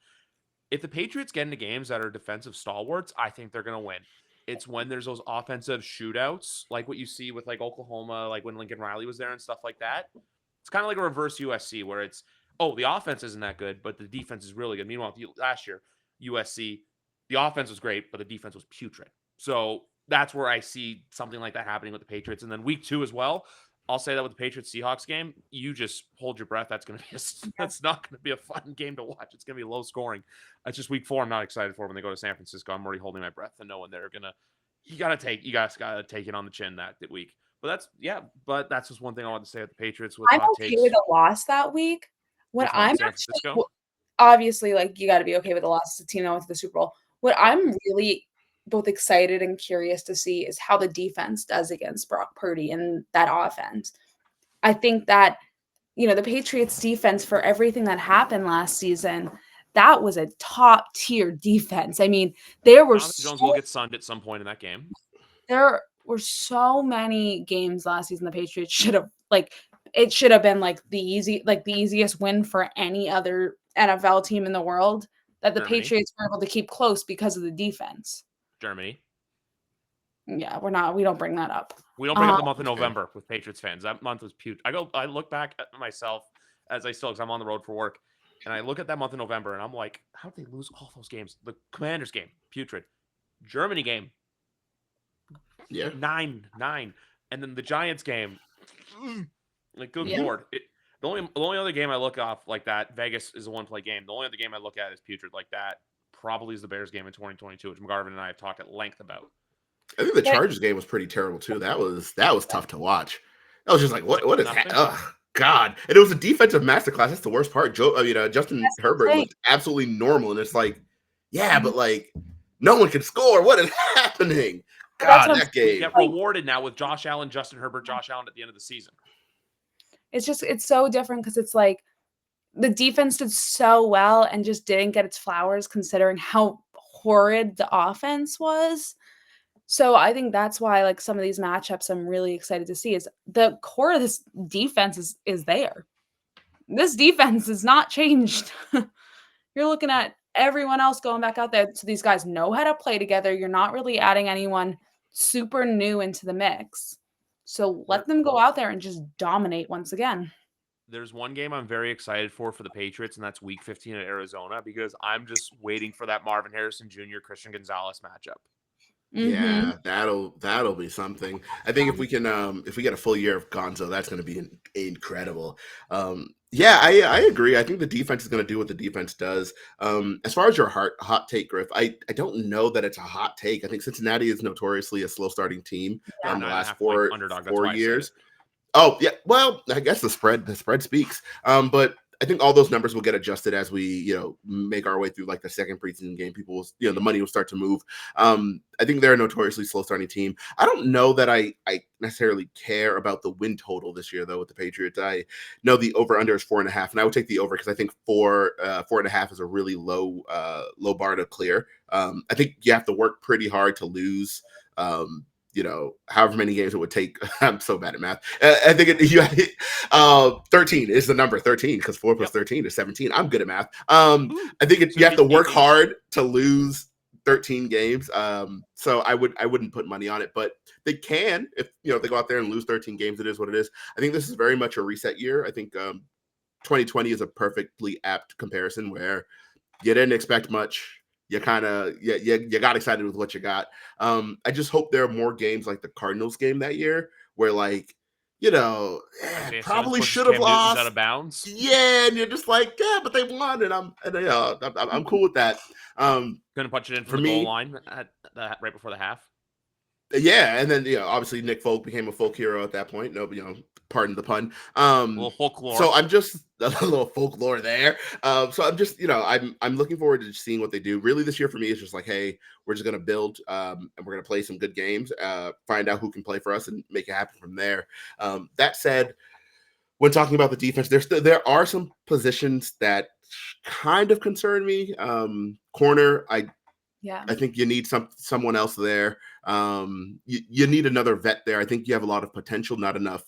if the Patriots get into games that are defensive stalwarts, I think they're going to win. It's when there's those offensive shootouts, like what you see with like Oklahoma, like when Lincoln Riley was there and stuff like that. It's kind of like a reverse USC where it's, the offense isn't that good, but the defense is really good. Meanwhile, last year, USC, the offense was great, but the defense was putrid. So that's where I see something like that happening with the Patriots. And then week 2 as well, I'll say that with the Patriots-Seahawks game, you just hold your breath. That's not going to be a fun game to watch. It's going to be low scoring. It's just week 4. I'm not excited for when they go to San Francisco. I'm already holding my breath and knowing they're going to. You guys got to take it on the chin that week. But that's just one thing I want to say at the Patriots. With I'm okay with a loss that week. What I'm actually, obviously, like you got to be okay with the loss to the team that went to the Super Bowl. What I'm really both excited and curious to see is how the defense does against Brock Purdy and that offense. I think that, the Patriots defense for everything that happened last season, that was a top tier defense. I mean, there were Jones will get sunned at some point in that game. There were so many games last season the Patriots should have it should have been the easiest win for any other NFL team in the world that the Patriots were able to keep close because of the defense. Germany. Yeah, we don't bring that up. We don't bring up the month of November with Patriots fans. That month was putrid. I look back at myself because I'm on the road for work, and I look at that month of November and I'm like, how did they lose all those games? The Commanders game, putrid. Germany game, 9-9. And then the Giants game, good Lord. The only other game I look off like that, Vegas is a one-play game. The only other game I look at is putrid like that probably is the Bears game in 2022, which McGarvin and I have talked at length about. I think the Chargers game was pretty terrible too. That was tough to watch. I was just like, what is that? Oh God! And it was a defensive masterclass. That's the worst part. Justin Herbert looked absolutely normal, and it's like, yeah, but like, no one can score. What is happening? God, that game. Get rewarded now with Josh Allen, Justin Herbert, Josh Allen at the end of the season. It's so different because it's like the defense did so well and just didn't get its flowers considering how horrid the offense was. So I think that's why like some of these matchups I'm really excited to see is the core of this defense is there. This defense has not changed. You're looking at everyone else going back out there. So these guys know how to play together. You're not really adding anyone super new into the mix. So let them go out there and just dominate once again. There's one game I'm very excited for the Patriots, and that's Week 15 at Arizona because I'm just waiting for that Marvin Harrison Jr. Christian Gonzalez matchup. Yeah, that'll be something. I think if we get a full year of Gonzo, that's going to be incredible. Yeah, I agree. I think the defense is going to do what the defense does. As far as your hot take, Griff, I don't know that it's a hot take. I think Cincinnati is notoriously a slow starting team in the last four years. Oh yeah, well, I guess the spread speaks. But I think all those numbers will get adjusted as we, make our way through like the second preseason game. People will, the money will start to move. I think they're a notoriously slow starting team. I don't know that I necessarily care about the win total this year though with the Patriots. I know the over under is 4.5, and I would take the over because I think 4.5 is a really low bar to clear. I think you have to work pretty hard to lose. However many games it would take. I'm so bad at math. I think 13 is the number 13 because 4 plus 13 is 17. I'm good at math. I think you have to work hard to lose 13 games. So I wouldn't put money on it, but they can if they go out there and lose 13 games. It is what it is. I think this is very much a reset year. I think 2020 is a perfectly apt comparison where you didn't expect much. You kind of you got excited with what you got. I just hope there are more games like the Cardinals game that year where probably should have lost out of bounds. Yeah, and you're just like, yeah, but they won, and I'm cool with that. Gonna punch it in for the goal line right before the half. Yeah, and then obviously Nick Folk became a folk hero at that point. No, pardon the pun. A little folklore. So I'm just a little folklore there. So I'm just I'm looking forward to seeing what they do. Really, this year for me is just like, hey, we're just gonna build and we're gonna play some good games, find out who can play for us, and make it happen from there. That said, when talking about the defense, there are some positions that kind of concern me. Corner, I think you need someone else there. You need another vet there. I think you have a lot of potential, not enough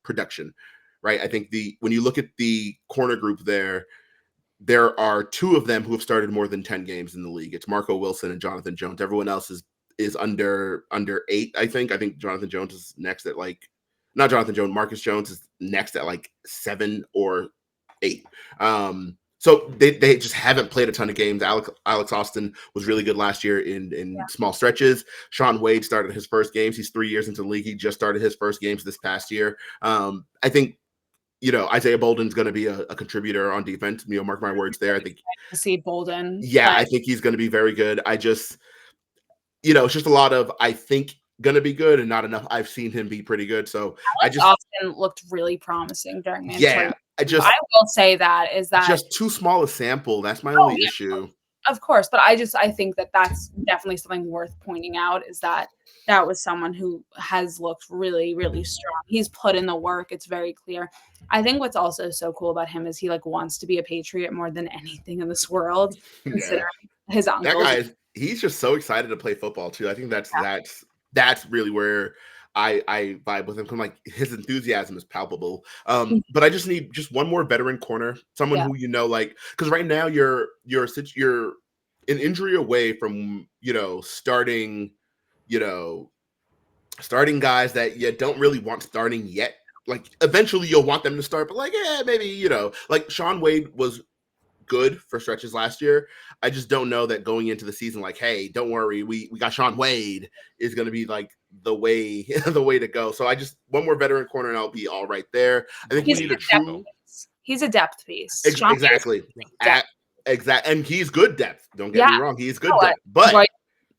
production, right? I think when you look at the corner group there are 2 of them who have started more than 10 games in the league. It's Marco Wilson and Jonathan Jones. Everyone else is under 8. I think Jonathan Jones is next at not Jonathan Jones. Marcus Jones is next at 7 or 8. So they just haven't played a ton of games. Alex Austin was really good last year in small stretches. Sean Wade started his first games. He's 3 years into the league. He just started his first games this past year. I think, Isaiah Bolden's going to be a contributor on defense. Mark my words there. I think see Bolden. Yeah, I think he's going to be very good. I just, it's just a lot of, I think, going to be good and not enough. I've seen him be pretty good. So Austin looked really promising during the I will say that just too small a sample. That's my only issue. Of course, but I think that's definitely something worth pointing out is that was someone who has looked really, really strong. He's put in the work. It's very clear. I think what's also so cool about him is he wants to be a Patriot more than anything in this world, considering his uncle. That guy, he's just so excited to play football too. I think that's really where I vibe with him. I'm his enthusiasm is palpable. But I just need one more veteran corner, someone who because right now you're an injury away from starting guys that you don't really want starting yet. Eventually you'll want them to start, but maybe Sean Wade was good for stretches last year. I just don't know that going into the season, like, hey, don't worry, we got Shaun Wade is going to be like the way the way to go. So I just one more veteran corner and I'll be all right there. I think we need a true. He's a depth piece. Exactly. And he's good depth. Don't get me wrong, he's good depth. But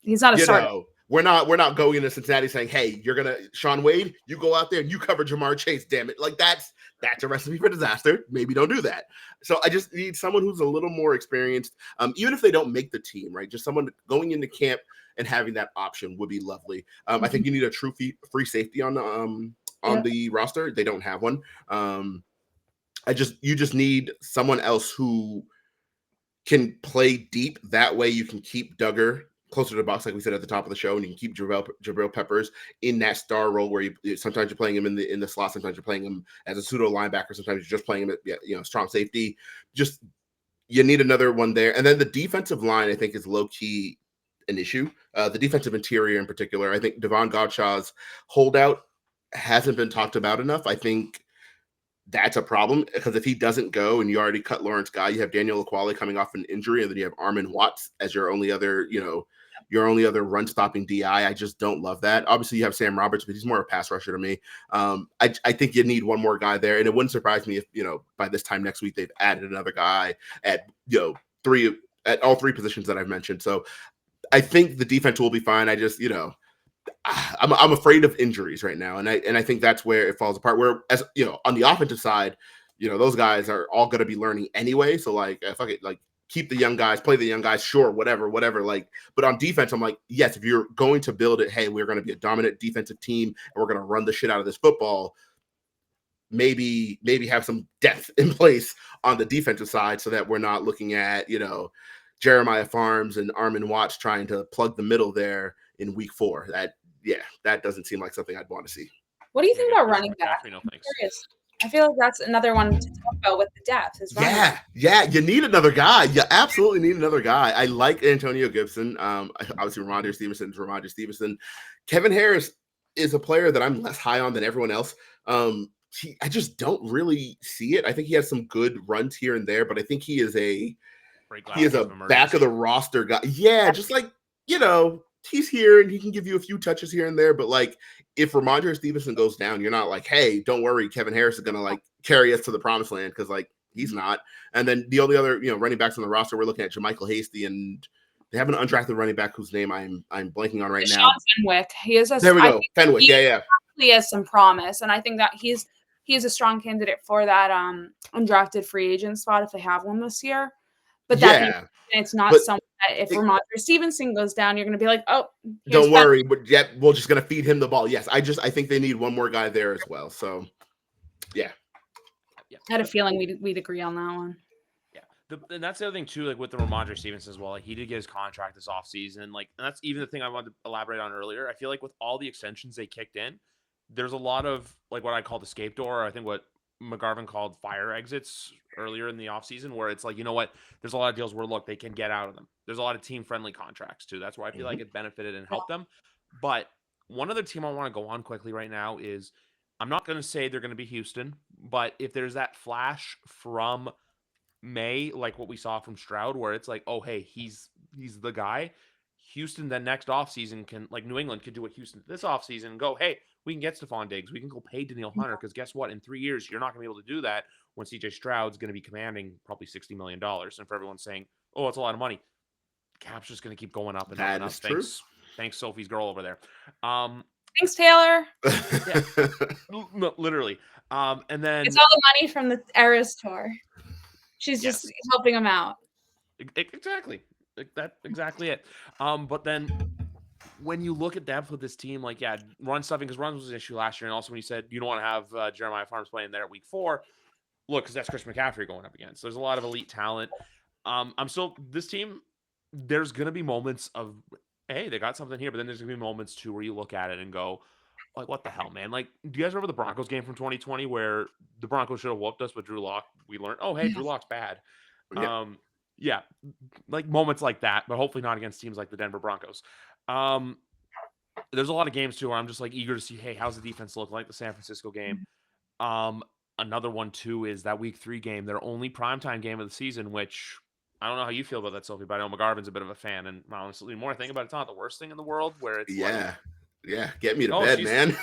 he's not a starter. We're not going into Cincinnati saying, hey, you're gonna Shaun Wade, you go out there and you cover Jamar Chase, damn it. Like that's a recipe for disaster. Maybe don't do that. So I just need someone who's a little more experienced, even if they don't make the team, right? Just someone going into camp and having that option would be lovely. I think you need a true free safety on the roster. They don't have one. You just need someone else who can play deep. That way you can keep Duggar closer to the box, like we said at the top of the show, and you can keep Jabril Peppers in that star role where sometimes you're playing him in the slot, sometimes you're playing him as a pseudo linebacker, sometimes you're just playing him at strong safety. Just you need another one there. And then the defensive line, I think, is low key an issue. The defensive interior in particular, I think Devon Godshaw's holdout hasn't been talked about enough. I think that's a problem because if he doesn't go and you already cut Lawrence Guy, you have Daniel Ekuale coming off an injury, and then you have Armin Watts as your only other run stopping DI. I just don't love that. Obviously, you have Sam Roberts, but he's more a pass rusher to me. I think you need one more guy there, and it wouldn't surprise me if by this time next week they've added another guy at all three positions that I've mentioned. So I think the defense will be fine. I just I'm afraid of injuries right now, and I think that's where it falls apart. Where as on the offensive side, those guys are all going to be learning anyway. So like, fuck it, like keep the young guys, play the young guys, sure, whatever. Like, but on defense, I'm like, yes, if you're going to build it, hey, we're going to be a dominant defensive team, and we're going to run the shit out of this football. Maybe have some depth in place on the defensive side, so that we're not looking at Jeremiah Farms and Armin Watts trying to plug the middle there in week 4. That doesn't seem like something I'd want to see. What do you think about running back? No, I feel like that's another one to talk about with the depth. You need another guy. You absolutely need another guy. I like Antonio Gibson. Obviously, Ramondre Stevenson. Kevin Harris is a player that I'm less high on than everyone else. I just don't really see it. I think he has some good runs here and there, but I think he is a back of the roster guy. Yeah, just like he's here and he can give you a few touches here and there, but like if Ramondre Stevenson goes down, you're not like, hey, don't worry, Kevin Harris is gonna like carry us to the promised land, because like he's not. And then the only other running backs on the roster, we're looking at JaMychal Hasty, and they have an undrafted running back whose name I'm blanking on right now. Fenwick. There we go. Fenwick. He has some promise, and I think that he's a strong candidate for that undrafted free agent spot if they have one this year. But it's not someone that if Ramondre Stevenson goes down, you're going to be like, oh, don't worry. But we're just going to feed him the ball. Yes, I think they need one more guy there as well. So, yeah. I had a feeling we'd agree on that one. Yeah, and that's the other thing too. Like with the Ramondre Stevenson as well, like he did get his contract this offseason. Like, and that's even the thing I wanted to elaborate on earlier. I feel like with all the extensions they kicked in, there's a lot of like what I call the escape door. I think what McGarvin called fire exits earlier in the offseason, where it's like, there's a lot of deals where look, they can get out of them. There's a lot of team friendly contracts too. That's where I feel like it benefited and helped them. But one other team I want to go on quickly right now is, I'm not going to say they're going to be Houston, but if there's that flash from May, like what we saw from Stroud, where it's like, oh, hey, he's the guy. Houston then next offseason can, like New England could do what Houston did this offseason and go, hey, we can get Stephon Diggs. We can go pay Danielle Hunter, because guess what? In 3 years, you're not going to be able to do that when CJ Stroud's going to be commanding probably $60 million. And for everyone saying, oh, it's a lot of money, cap's just going to keep going up and up and up. Thanks, Sophie's girl over there. Thanks, Taylor. No, literally. And then it's all the money from the Eras tour. She's just helping him out. Exactly. That's exactly it. But then when you look at depth with this team, like, run stuffing, because runs was an issue last year. And also when you said you don't want to have Jeremiah Farms playing there at week 4, look, because that's Chris McCaffrey going up against. There's a lot of elite talent. This team, there's going to be moments of, hey, they got something here, but then there's going to be moments too where you look at it and go, like, what the hell, man? Like, do you guys remember the Broncos game from 2020 where the Broncos should have whooped us, but Drew Lock, we learned, oh, hey, Drew Lock's bad. Yeah. Like moments like that, but hopefully not against teams like the Denver Broncos. There's a lot of games too where I'm just like eager to see, hey, how's the defense look, like the San Francisco game? another one too is that week 3 game, their only primetime game of the season, which I don't know how you feel about that, Sophie, but I know McGarvin's a bit of a fan. And honestly, the more I think about it, it's not the worst thing in the world where it's like, Yeah, get me to oh, bed, she's man.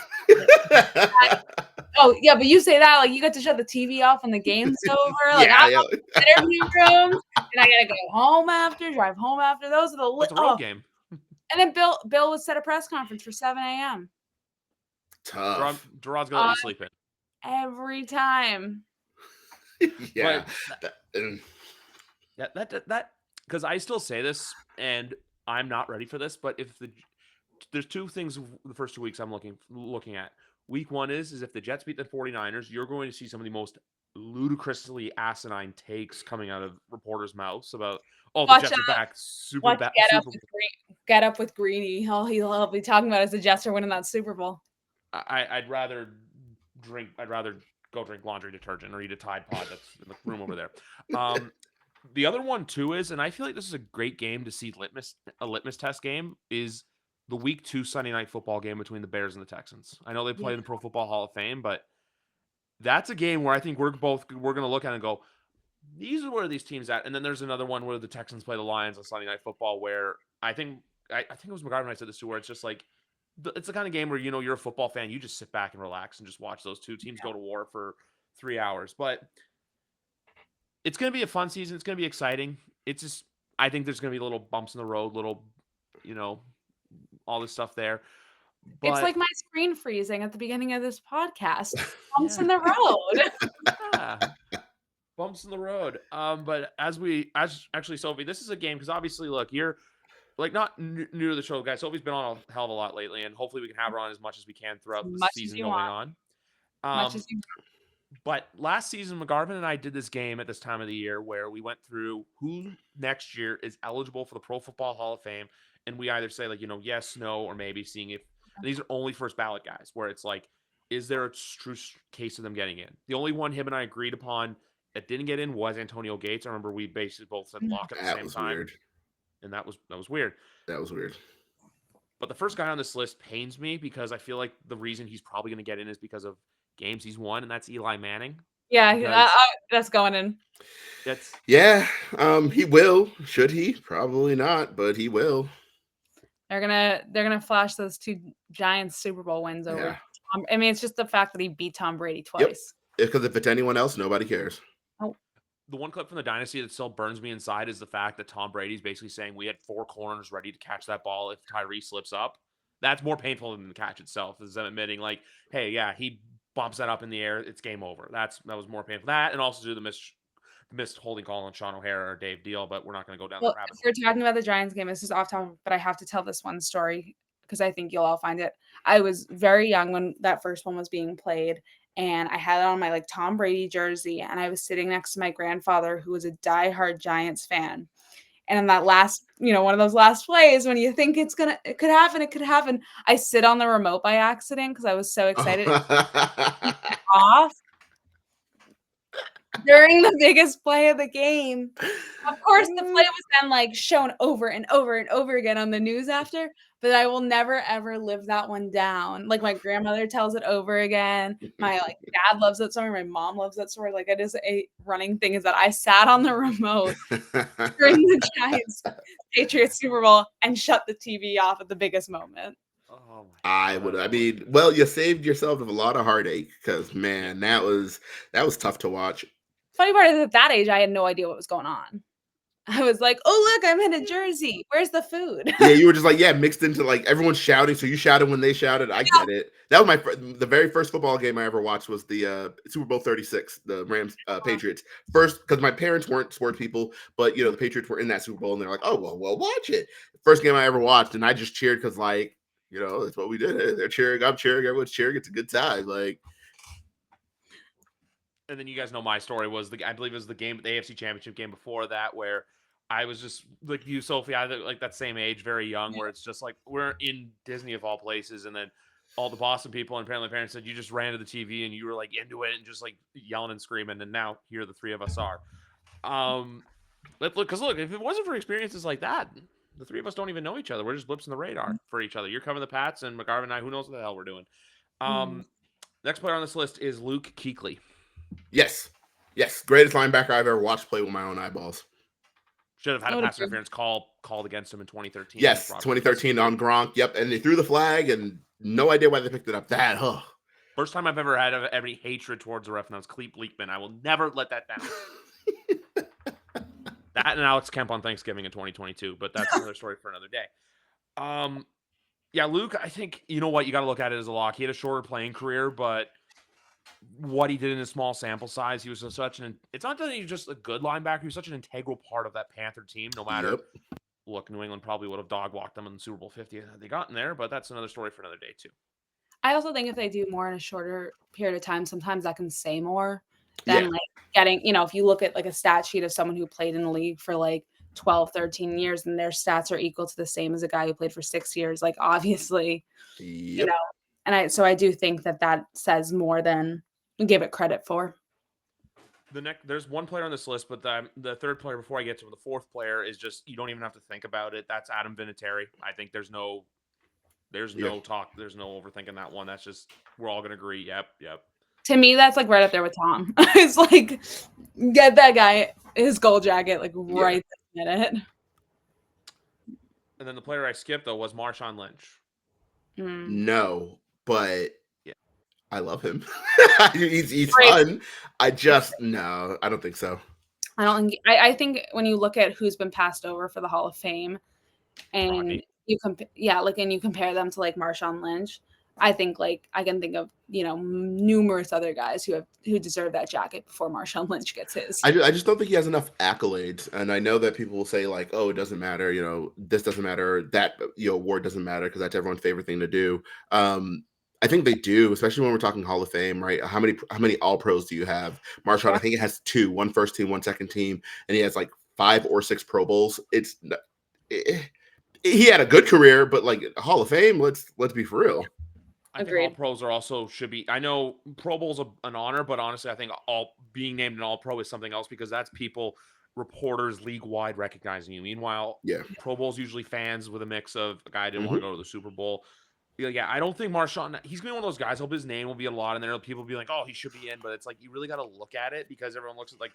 Oh yeah, but you say that like you get to shut the TV off when the game's over. Like I'm Yeah, in the interview room, and I gotta go home after, drive home after. Those are the it's a road game. And then Bill would set a press conference for 7 a.m. tough. Gerard's gonna let you sleep in. Every time. Yeah, But that because I still say this, and I'm not ready for this. But if there's two things the first 2 weeks I'm looking at. Week 1 is if the Jets beat the 49ers, you're going to see some of the most ludicrously asinine takes coming out of reporters' mouths about the Jets are back, super bad. Get up with Greeny. He'll be talking about as the Jets are winning that Super Bowl. I'd rather go drink laundry detergent or eat a Tide Pod that's in the room over there. The other one too is, and I feel like this is a great game to see a litmus test game, is the week 2 Sunday night football game between the Bears and the Texans. I know they play in the Pro Football Hall of Fame, but that's a game where I think we're going to look at it and go, these are where these teams at. And then there's another one where the Texans play the Lions on Sunday night football, where I think it was McGarvin I said this too, where it's just like, it's the kind of game where, you're a football fan, you just sit back and relax and just watch those two teams go to war for 3 hours. But it's going to be a fun season. It's going to be exciting. It's just, I think there's going to be little bumps in the road, little, all this stuff there. But, it's like my screen freezing at the beginning of this podcast. Bumps in the road. Bumps in the road. But actually, Sophie, this is a game because obviously, look, you're like not new to the show, guys. Sophie's been on a hell of a lot lately, and hopefully we can have her on as much as we can throughout the season going on. Much as you want. But last season, McGarvin and I did this game at this time of the year where we went through who next year is eligible for the Pro Football Hall of Fame, and we either say yes, no, or maybe seeing if these are only first ballot guys, where it's like, is there a true case of them getting in? The only one him and I agreed upon that didn't get in was Antonio Gates. I remember we basically both said lock at the same time. Weird. And that was weird. That was weird. But the first guy on this list pains me because I feel like the reason he's probably going to get in is because of games he's won, and that's Eli Manning. Yeah, that's going in. He will. Should he? Probably not, but he will. They're gonna flash those 2 Giants Super Bowl wins over. I mean, it's just the fact that he beat Tom Brady twice. Because if it's anyone else, nobody cares. Oh. The one clip from the Dynasty that still burns me inside is the fact that Tom Brady's basically saying we had 4 corners ready to catch that ball if Tyree slips up. That's more painful than the catch itself, is them admitting like, hey, yeah, he bumps that up in the air, it's game over. That was more painful. That, and also do the missed holding call on Sean O'Hara or Dave Deal, but we're not going to go down that rabbit hole. If we're talking about the Giants game, this is off topic, but I have to tell this one story because I think you'll all find it. I was very young when that first one was being played, and I had it on my Tom Brady jersey, and I was sitting next to my grandfather, who was a diehard Giants fan. And in that last, one of those last plays when you think it could happen. I sit on the remote by accident because I was so excited. Off during the biggest play of the game. Of course, the play was then shown over and over and over again on the news after, but I will never ever live that one down. My grandmother tells it over again. My dad loves that story. My mom loves that story. It is a running thing is that I sat on the remote during the Giants Patriots Super Bowl and shut the TV off at the biggest moment. Oh I would. I mean, well, you saved yourself a lot of heartache because man, that was tough to watch. Funny part is at that age, I had no idea what was going on. I was like, "Oh look, I'm in a jersey. Where's the food?" Yeah, you were just mixed into everyone's shouting. So you shouted when they shouted. I get it. That was the very first football game I ever watched was the Super Bowl 36, the Rams Patriots. First, because my parents weren't sports people, but the Patriots were in that Super Bowl, and they're like, "Oh well, watch it." First game I ever watched, and I just cheered because that's what we did. They're cheering. I'm cheering. Everyone's cheering. It's a good time. And then you guys know my story was I believe it was the AFC Championship game before that, where I was just like you, Sophie, I that same age, very young, where it's just we're in Disney of all places, and then all the Boston people and apparently parents said you just ran to the TV and you were into it and just yelling and screaming, and now here the 3 of us are. Because look, if it wasn't for experiences like that, the 3 of us don't even know each other. We're just blips in the radar for each other. You're covering the Pats, and McGarvin and I, who knows what the hell we're doing. Next player on this list is Luke Kuechly. Yes. Greatest linebacker I've ever watched play with my own eyeballs. Should have had I a would pass agree. interference called against him in 2013. Yes, against Rob 2013 on Gronk. Yep, and they threw the flag, and no idea why they picked it up. First time I've ever had any hatred towards a ref, and that was Clete Bleekman. I will never let that down. That and Alex Kemp on Thanksgiving in 2022, but that's another story for another day. Yeah, Luke, I think, you know what, you got to look at it as a lock. He had a shorter playing career, but what he did in a small sample size, he was it's not that he's just a good linebacker, he was such an integral part of that Panther team, no matter, look, New England probably would have dog walked them in the Super Bowl 50 had they gotten there, but that's another story for another day, too. I also think if they do more in a shorter period of time, sometimes that can say more than like getting, if you look at like a stat sheet of someone who played in the league for like 12, 13 years and their stats are equal to the same as a guy who played for 6 years, like obviously, and I do think that says more than we give it credit for. There's one player on this list, but the third player before I get to the fourth player is just, you don't even have to think about it. That's Adam Vinatieri. I think there's no talk. There's no overthinking that one. That's just, we're all going to agree. Yep. To me, that's like right up there with Tom. It's like, get that guy his gold jacket like right this minute. And then the player I skipped, though, was Marshawn Lynch. No, but I love him. he's fun. I don't think so. I think when you look at who's been passed over for the Hall of Fame and you compare them to like Marshawn Lynch, I think like I can think of, numerous other guys who deserve that jacket before Marshawn Lynch gets his. I just don't think he has enough accolades. And I know that people will say like, oh, it doesn't matter, this doesn't matter, that award doesn't matter because that's everyone's favorite thing to do. I think they do, especially when we're talking Hall of Fame, right? How many All Pros do you have? Marshawn, I think it has 2, one first team, one second team, and he has like 5 or 6 Pro Bowls. He had a good career, but like Hall of Fame, let's be for real. I think All Pros should be. I know Pro Bowl's an honor, but honestly, I think being named an All Pro is something else because that's reporters league wide recognizing you. Meanwhile, Pro Bowl's usually fans with a mix of a guy who didn't want to go to the Super Bowl. Yeah, I don't think Marshawn, he's going to be one of those guys. I hope his name will be a lot in there. People will be like, oh, he should be in. But it's like, you really got to look at it because everyone looks at like,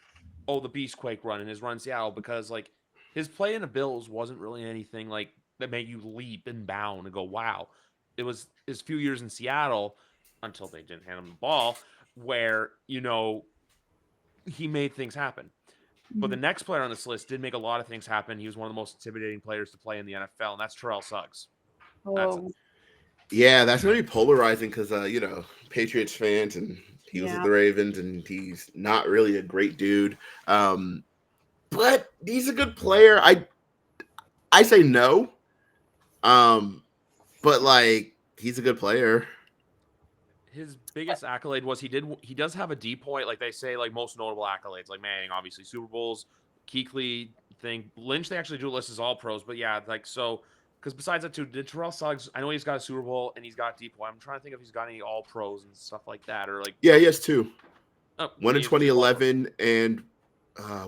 oh, the Beastquake run and his run in Seattle because like his play in the Bills wasn't really anything like that made you leap and bound and go, wow. It was his few years in Seattle until they didn't hand him the ball where, he made things happen. But the next player on this list did make a lot of things happen. He was one of the most intimidating players to play in the NFL, and that's Terrell Suggs. That's going to be polarizing because, Patriots fans, and he was with the Ravens, and he's not really a great dude. But he's a good player. I say no. But like he's a good player. His biggest accolade was he does have a D point, like they say, like most notable accolades, like Manning, obviously Super Bowls, Kuechly thing. Lynch, they actually do list as all pros, but yeah, like so because besides that too, did Terrell Suggs, I know he's got a Super Bowl and he's got D point. I'm trying to think if he's got any all pros and stuff like that or like he has 2. One in 2011 and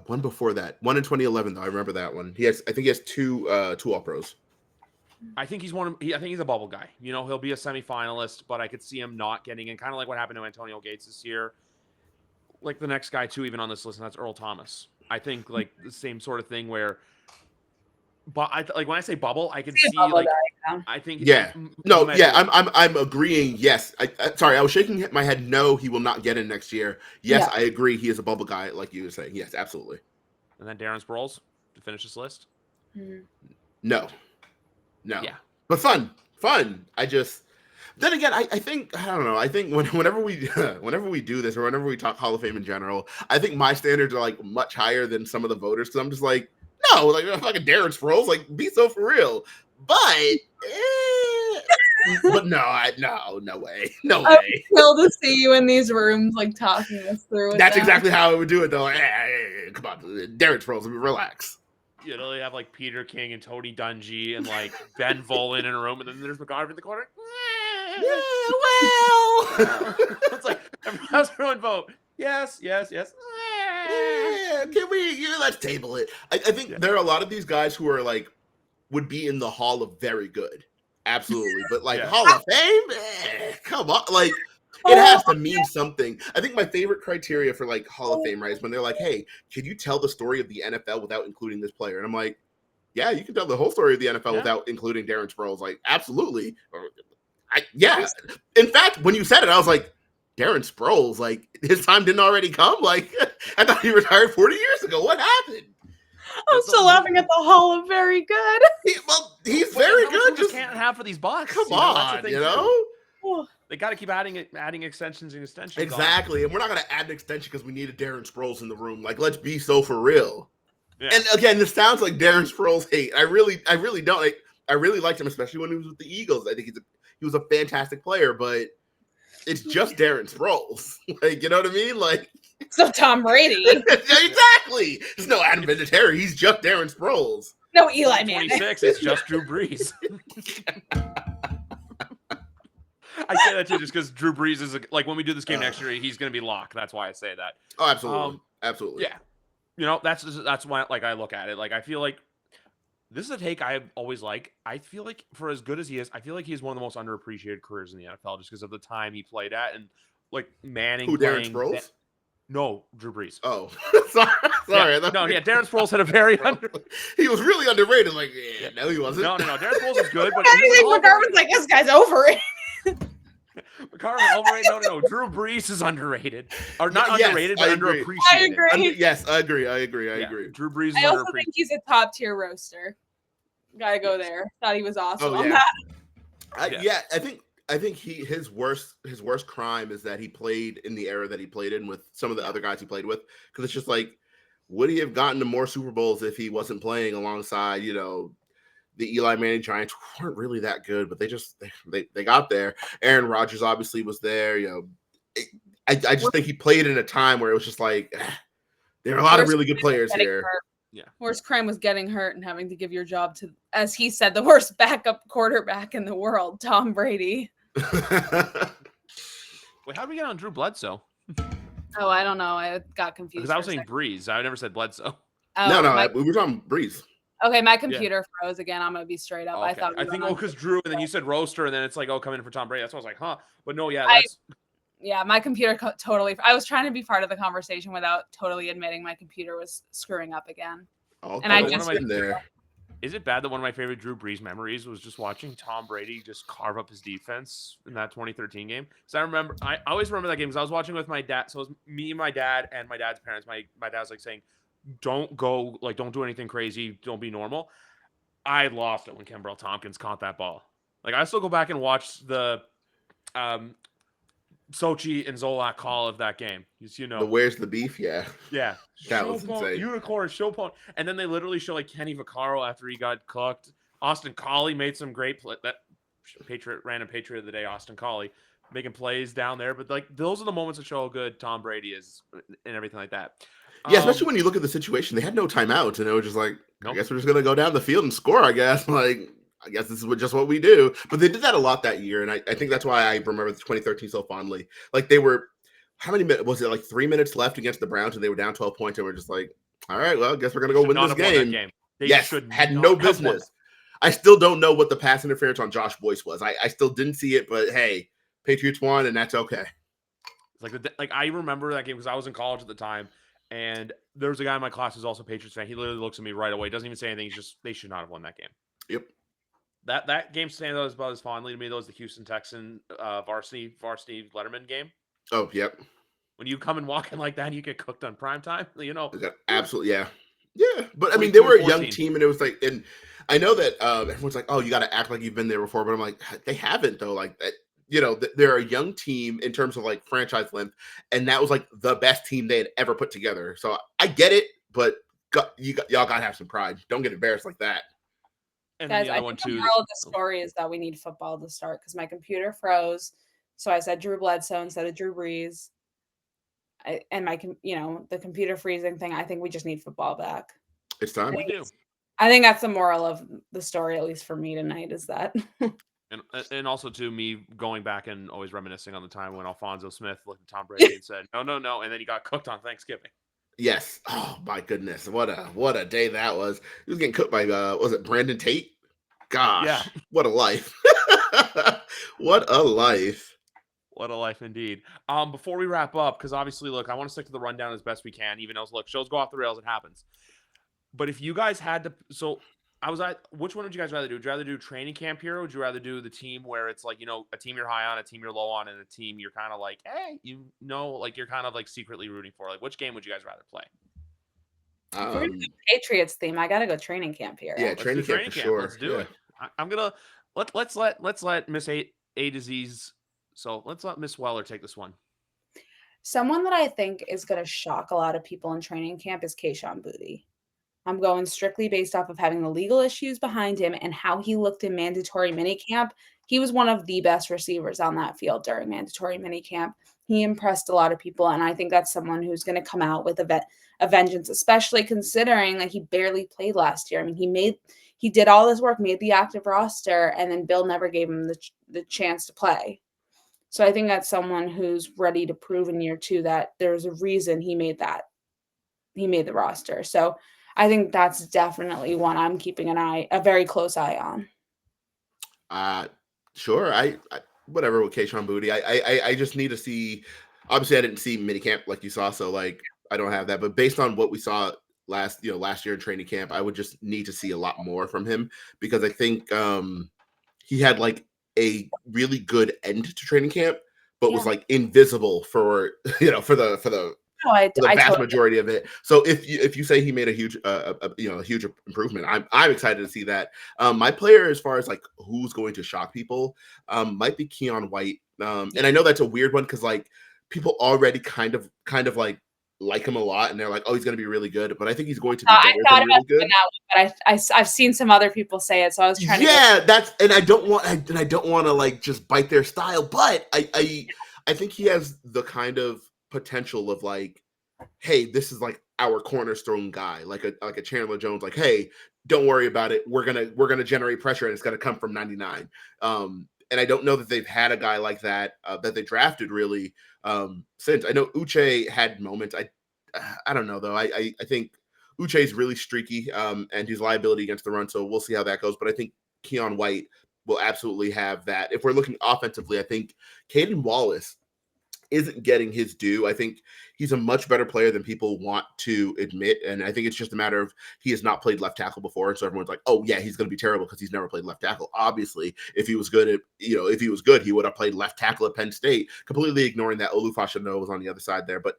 one before that. One in 2011 though. I remember that one. I think he has 2 all pros. I think I think he's a bubble guy. He'll be a semifinalist, but I could see him not getting in. Kind of like what happened to Antonio Gates this year. Like the next guy too, even on this list, and that's Earl Thomas. I think like the same sort of thing where, but like when I say bubble, I can see like guy, I think I'm agreeing. Yes, sorry, I was shaking my head. No, he will not get in next year. Yes, I agree. He is a bubble guy, like you were saying. Yes, absolutely. And then Darren Sproles to finish this list. No. Yeah, but fun. Then again, I think I don't know. I think whenever we do this or whenever we talk Hall of Fame in general, I think my standards are like much higher than some of the voters because I'm just like, no, like fucking Darren Sproles, like be so for real. But no way. I'm thrilled to see you in these rooms, like talking this through. That's exactly how I would do it, though. Like, hey, come on, Darren Sproles, relax. They have like Peter King and Tony Dungy and like Ben Volen in a room, and then there's McGarvey in the corner. It's like everyone vote. Yes. Can we? Let's table it. I think there are a lot of these guys who are like would be in the Hall of Very Good, absolutely, but like Hall of Fame, come on, like It has to mean something. I think my favorite criteria for like Hall of Fame, right, is when they're like, "Hey, can you tell the story of the NFL without including this player?" And I'm like, "Yeah, you can tell the whole story of the NFL without including Darren Sproles." Like, absolutely. Yeah. In fact, when you said it, I was like, Darren Sproles, like his time didn't already come. Like, I thought he retired 40 years ago. What happened? I'm still laughing at the Hall of Very Good. He's very good. Just can't have for these Bucks. Come on, you know. They got to keep adding extensions and extensions. Exactly, and we're not going to add an extension because we need a Darren Sproles in the room. Like, let's be so for real. Yeah. And again, this sounds like Darren Sproles hate. I really don't. I really liked him, especially when he was with the Eagles. I think he was a fantastic player, but it's just Darren Sproles. Like, you know what I mean? Like, so Tom Brady. Exactly. There's no Adam Vinatieri. He's just Darren Sproles. No Eli Manning. 26. It's just Drew Brees. I say that too, just because Drew Brees is like when we do this game next year, he's going to be locked. That's why I say that. Oh, absolutely, absolutely. Yeah, you know that's why like I look at it. Like I feel like this is a take I always like. I feel like for as good as he is, I feel like he's one of the most underappreciated careers in the NFL just because of the time he played at and like Manning. Who, Darren Sproles? No, Drew Brees. Oh, sorry. Darren Sproles had a very He was really underrated. Like, no, he wasn't. No. Darren Sproles was good, but I think McGarvin's like, this guy's overrated. McCarvin overrated. No. Drew Brees is underrated, or not underrated, but underappreciated. I agree. Yes, I agree. I agree. Drew Brees. I also think he's a top tier roaster. Gotta go there. Thought he was awesome on that. I think his worst crime is that he played in the era that he played in with some of the other guys he played with, because it's just like, would he have gotten to more Super Bowls if he wasn't playing alongside, you know, the Eli Manning Giants weren't really that good, but they got there. Aaron Rodgers obviously was there. You know, I just think he played in a time where it was just like there are a lot of really good players here. Hurt. Yeah. Worst crime was getting hurt and having to give your job to, as he said, the worst backup quarterback in the world, Tom Brady. Wait, how did we get on Drew Bledsoe? Oh, I don't know. I got confused. Because I was saying Breeze. I never said Bledsoe. Oh, no, we were talking Breeze. Okay, my computer froze again. I'm gonna be straight up. Okay. I think because Drew, and then you said roaster, and then it's like, come in for Tom Brady. That's why I was like, huh? But no, my computer totally. I was trying to be part of the conversation without totally admitting my computer was screwing up again. Okay. And I just there. Is it bad that one of my favorite Drew Brees memories was just watching Tom Brady just carve up his defense in that 2013 game? Because I always remember that game because I was watching with my dad. So it was me and my dad and my dad's parents. My dad was like saying, don't do anything crazy. Don't be normal. I lost it when Kenbrell Tompkins caught that ball. Like, I still go back and watch the Sochi and Zolak call of that game. You know, the where's the beef? Yeah. That was insane. Unicorn, show pony. And then they literally show like Kenny Vaccaro after he got cooked. Austin Collie made some great play. That random Patriot of the day, Austin Collie, making plays down there. But like, those are the moments that show how good Tom Brady is and everything like that. Yeah, especially when you look at the situation, they had no timeouts, and it was just like, I guess we're just gonna go down the field and score. I guess this is just what we do. But they did that a lot that year, and I think that's why I remember the 2013 so fondly. Like, they were, how many minutes was it? Like 3 minutes left against the Browns, and they were down 12 points, and we're just like, all right, well, I guess we're gonna go win this game. They had no business. I still don't know what the pass interference on Josh Boyce was. I still didn't see it, but hey, Patriots won, and that's okay. Like I remember that game because I was in college at the time. And there was a guy in my class who's also a Patriots fan. He literally looks at me right away. Doesn't even say anything. He's just, they should not have won that game. Yep. That game stands out about as fondly to me. That was the Houston Texan varsity Letterman game. Oh, yep. When you come and walk in like that, and you get cooked on primetime. You know. Absolutely, yeah. Yeah, but I mean, they were a young team, and it was like, and I know that everyone's like, oh, you got to act like you've been there before, but I'm like, they haven't though. Like that. You know, they're a young team in terms of like franchise length, and that was like the best team they had ever put together. So I get it, but y'all gotta have some pride. Don't get embarrassed like that. And guys, the other one too. The moral of the story is that we need football to start because my computer froze, so I said Drew Bledsoe instead of Drew Brees. The computer freezing thing. I think we just need football back. It's time. We do. I think that's the moral of the story, at least for me tonight, is that. And also, to me, going back and always reminiscing on the time when Alfonso Smith looked at Tom Brady and said, no, and then he got cooked on Thanksgiving. Yes. Oh, my goodness. What a day that was. He was getting cooked by, was it Brandon Tate? Gosh. Yeah. What a life. What a life. What a life indeed. Before we wrap up, because obviously, look, I want to stick to the rundown as best we can, even though, look, shows go off the rails, it happens. But if you guys had to, so which one would you guys rather do? Would you rather do training camp here, or would you rather do the team where it's like, a team you're high on, a team you're low on, and a team you're kind of like, hey, like you're kind of like secretly rooting for? Like, which game would you guys rather play? If we're gonna do Patriots theme, I gotta go training camp here. Yeah, Let's do training camp for sure. Let's do Yeah. it. I'm gonna let's let Miss A Disease. So let's let Miss Weller take this one. Someone that I think is gonna shock a lot of people in training camp is Kayshon Boutte. I'm going strictly based off of having the legal issues behind him and how he looked in mandatory minicamp. He was one of the best receivers on that field during mandatory minicamp. He impressed a lot of people, and I think that's someone who's going to come out with a vengeance, especially considering that he barely played last year. I mean, he did all this work, made the active roster, and then Bill never gave him the chance to play. So I think that's someone who's ready to prove in year 2 that there's a reason he made the roster. So I think that's definitely one I'm keeping a very close eye on. Sure. I whatever with Kayshon Boutte. I just need to see. Obviously, I didn't see minicamp like you saw, so like I don't have that. But based on what we saw last year in training camp, I would just need to see a lot more from him because I think he had like a really good end to training camp, but was like invisible for for the vast majority of it. So if you say he made a huge huge improvement, I'm excited to see that. My player, as far as like who's going to shock people, might be Keon White. And I know that's a weird one because like people already kind of like him a lot, and they're like, oh, he's going to be really good. But I think he's going to be better than really good. But I've seen some other people say it, so I was trying to. Yeah, I don't want to like just bite their style, but I think he has the kind of potential of like, hey, this is like our cornerstone guy, like a Chandler Jones, like, hey, don't worry about it. We're gonna generate pressure, and it's gonna come from 99. And I don't know that they've had a guy like that that they drafted really since. I know Uche had moments. I don't know though. I think Uche is really streaky and his liability against the run. So we'll see how that goes. But I think Keon White will absolutely have that. If we're looking offensively, I think Caden Wallace isn't getting his due. I think he's a much better player than people want to admit. And I think it's just a matter of he has not played left tackle before. And so everyone's like, oh yeah, he's going to be terrible because he's never played left tackle. Obviously, if he was good, he would have played left tackle at Penn State, completely ignoring that Olufashano was on the other side there. But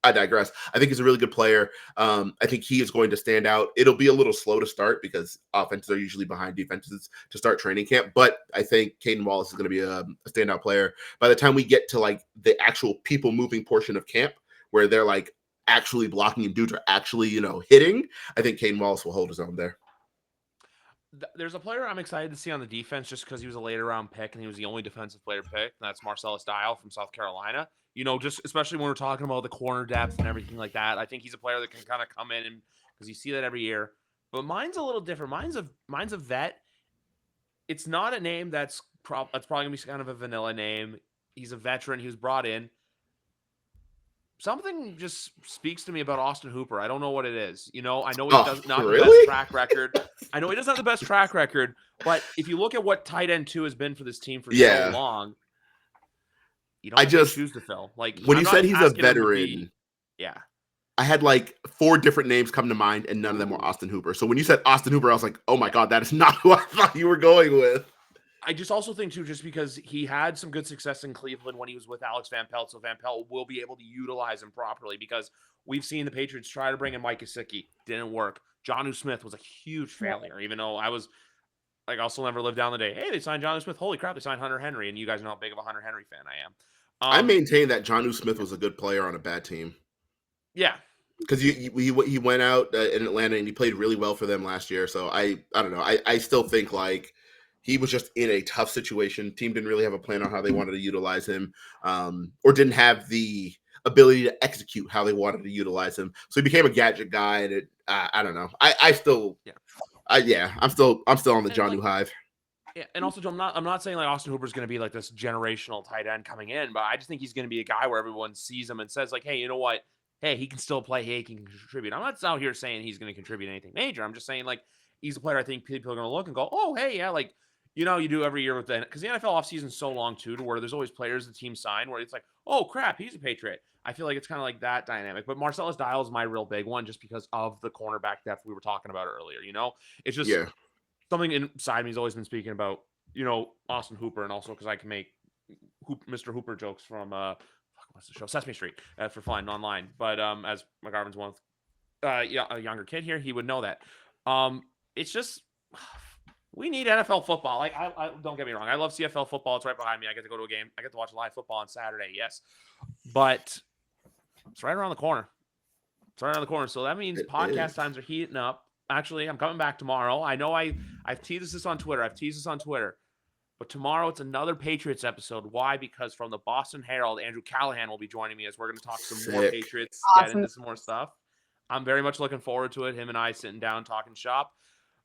I digress. I think he's a really good player. I think he is going to stand out. It'll be a little slow to start because offenses are usually behind defenses to start training camp. But I think Caden Wallace is going to be a standout player. By the time we get to like the actual people moving portion of camp, where they're like actually blocking and dudes are actually hitting, I think Caden Wallace will hold his own there. There's a player I'm excited to see on the defense just because he was a later round pick and he was the only defensive player picked. That's Marcellus Dial from South Carolina. Just especially when we're talking about the corner depth and everything like that. I think he's a player that can kind of come in and because you see that every year. But mine's a little different. Mine's a vet. It's not a name that's probably gonna be kind of a vanilla name. He's a veteran. He was brought in. Something just speaks to me about Austin Hooper. I don't know what it is. I know he does not really? the best track record. I know he doesn't have the best track record, but if you look at what tight end 2 has been for this team for so long, you don't have shoes to fill. Like when you said he's a veteran, yeah. I had like 4 different names come to mind, and none of them were Austin Hooper. So when you said Austin Hooper, I was like, oh my God, that is not who I thought you were going with. I just also think, too, just because he had some good success in Cleveland when he was with Alex Van Pelt, so Van Pelt will be able to utilize him properly because we've seen the Patriots try to bring in Mike Gesicki. Didn't work. Jonnu Smith was a huge failure, even though I was like, I'll still never live down the day. Hey, they signed Jonnu Smith. Holy crap, they signed Hunter Henry, and you guys know how big of a Hunter Henry fan I am. I maintain that Jonnu Smith was a good player on a bad team. Yeah. Because he went out in Atlanta, and he played really well for them last year. So I don't know. I still think like he was just in a tough situation. Team didn't really have a plan on how they wanted to utilize him, or didn't have the ability to execute how they wanted to utilize him. So he became a gadget guy, and I don't know. I'm still on the Jonnu hive. Yeah, and also, Joe, I'm not saying like Austin Hooper's going to be like this generational tight end coming in, but I just think he's going to be a guy where everyone sees him and says like, hey, you know what? Hey, he can still play. Hey, he can contribute. I'm not out here saying he's going to contribute anything major. I'm just saying like he's a player I think people are going to look and go, oh, hey, yeah, like you do every year with the, because the NFL offseason is so long too, to where there's always players the team sign where it's like, oh crap, he's a Patriot. I feel like it's kind of like that dynamic. But Marcellus Dial is my real big one, just because of the cornerback depth we were talking about earlier. It's just something inside me has always been speaking about, Austin Hooper, and also because I can make Mr. Hooper jokes from what's the show, Sesame Street, for fun online. But as McGarvin's one, a younger kid here, he would know that. It's just. We need NFL football. Like, I don't get me wrong. I love CFL football. It's right behind me. I get to go to a game. I get to watch live football on Saturday. Yes, but it's right around the corner. So that means podcast times are heating up. Actually, I'm coming back tomorrow. I know I've teased this on Twitter. But tomorrow it's another Patriots episode. Why? Because from the Boston Herald, Andrew Callahan will be joining me as we're going to talk some more Patriots, get into some more stuff. I'm very much looking forward to it. Him and I sitting down talking shop.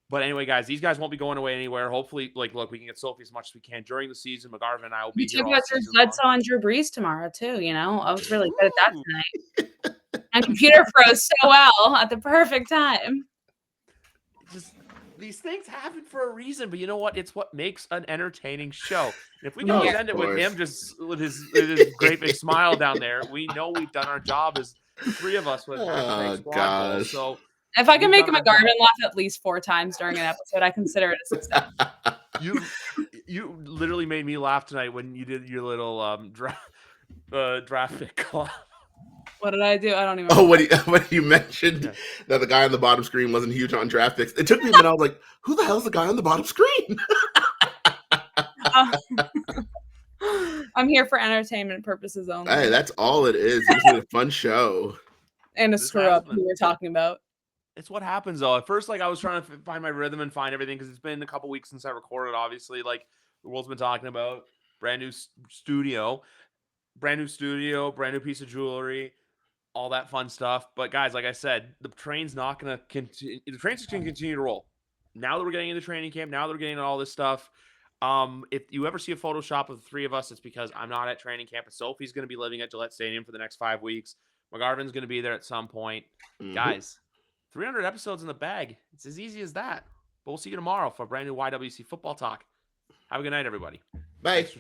But anyway, guys, these guys won't be going away anywhere. Hopefully, look, we can get Sophie as much as we can during the season. McGarvin and I will be here all season long. Bledsoe and Drew Brees tomorrow, too, I was really good at that tonight. My computer froze so well at the perfect time. Just these things happen for a reason, but you know what? It's what makes an entertaining show. And if we can end it with him just with his great big smile down there, we know we've done our job as the three of us with squad goals. So if I can make McGarvin laugh at least 4 times during an episode, I consider it a success. You literally made me laugh tonight when you did your little draft pick club. What did I do? I don't even know. When you mentioned that the guy on the bottom screen wasn't huge on draft picks, it took me a minute. I was like, who the hell is the guy on the bottom screen? I'm here for entertainment purposes only. Hey, that's all it is. It's a fun show. And a screw up we were talking about. It's what happens, though. At first, I was trying to find my rhythm and find everything, because it's been a couple weeks since I recorded, obviously. Like, the world's been talking about brand new studio, brand new piece of jewelry, all that fun stuff. But, guys, like I said, the train's not going to continue. The train's just going to continue to roll. Now that we're getting into training camp, now that we're getting into all this stuff, if you ever see a Photoshop of the three of us, it's because I'm not at training camp. And Sophie's going to be living at Gillette Stadium for the next 5 weeks. McGarvin's going to be there at some point. Mm-hmm. Guys, 300 episodes in the bag. It's as easy as that. But we'll see you tomorrow for a brand new YWC football talk. Have a good night, everybody. Bye.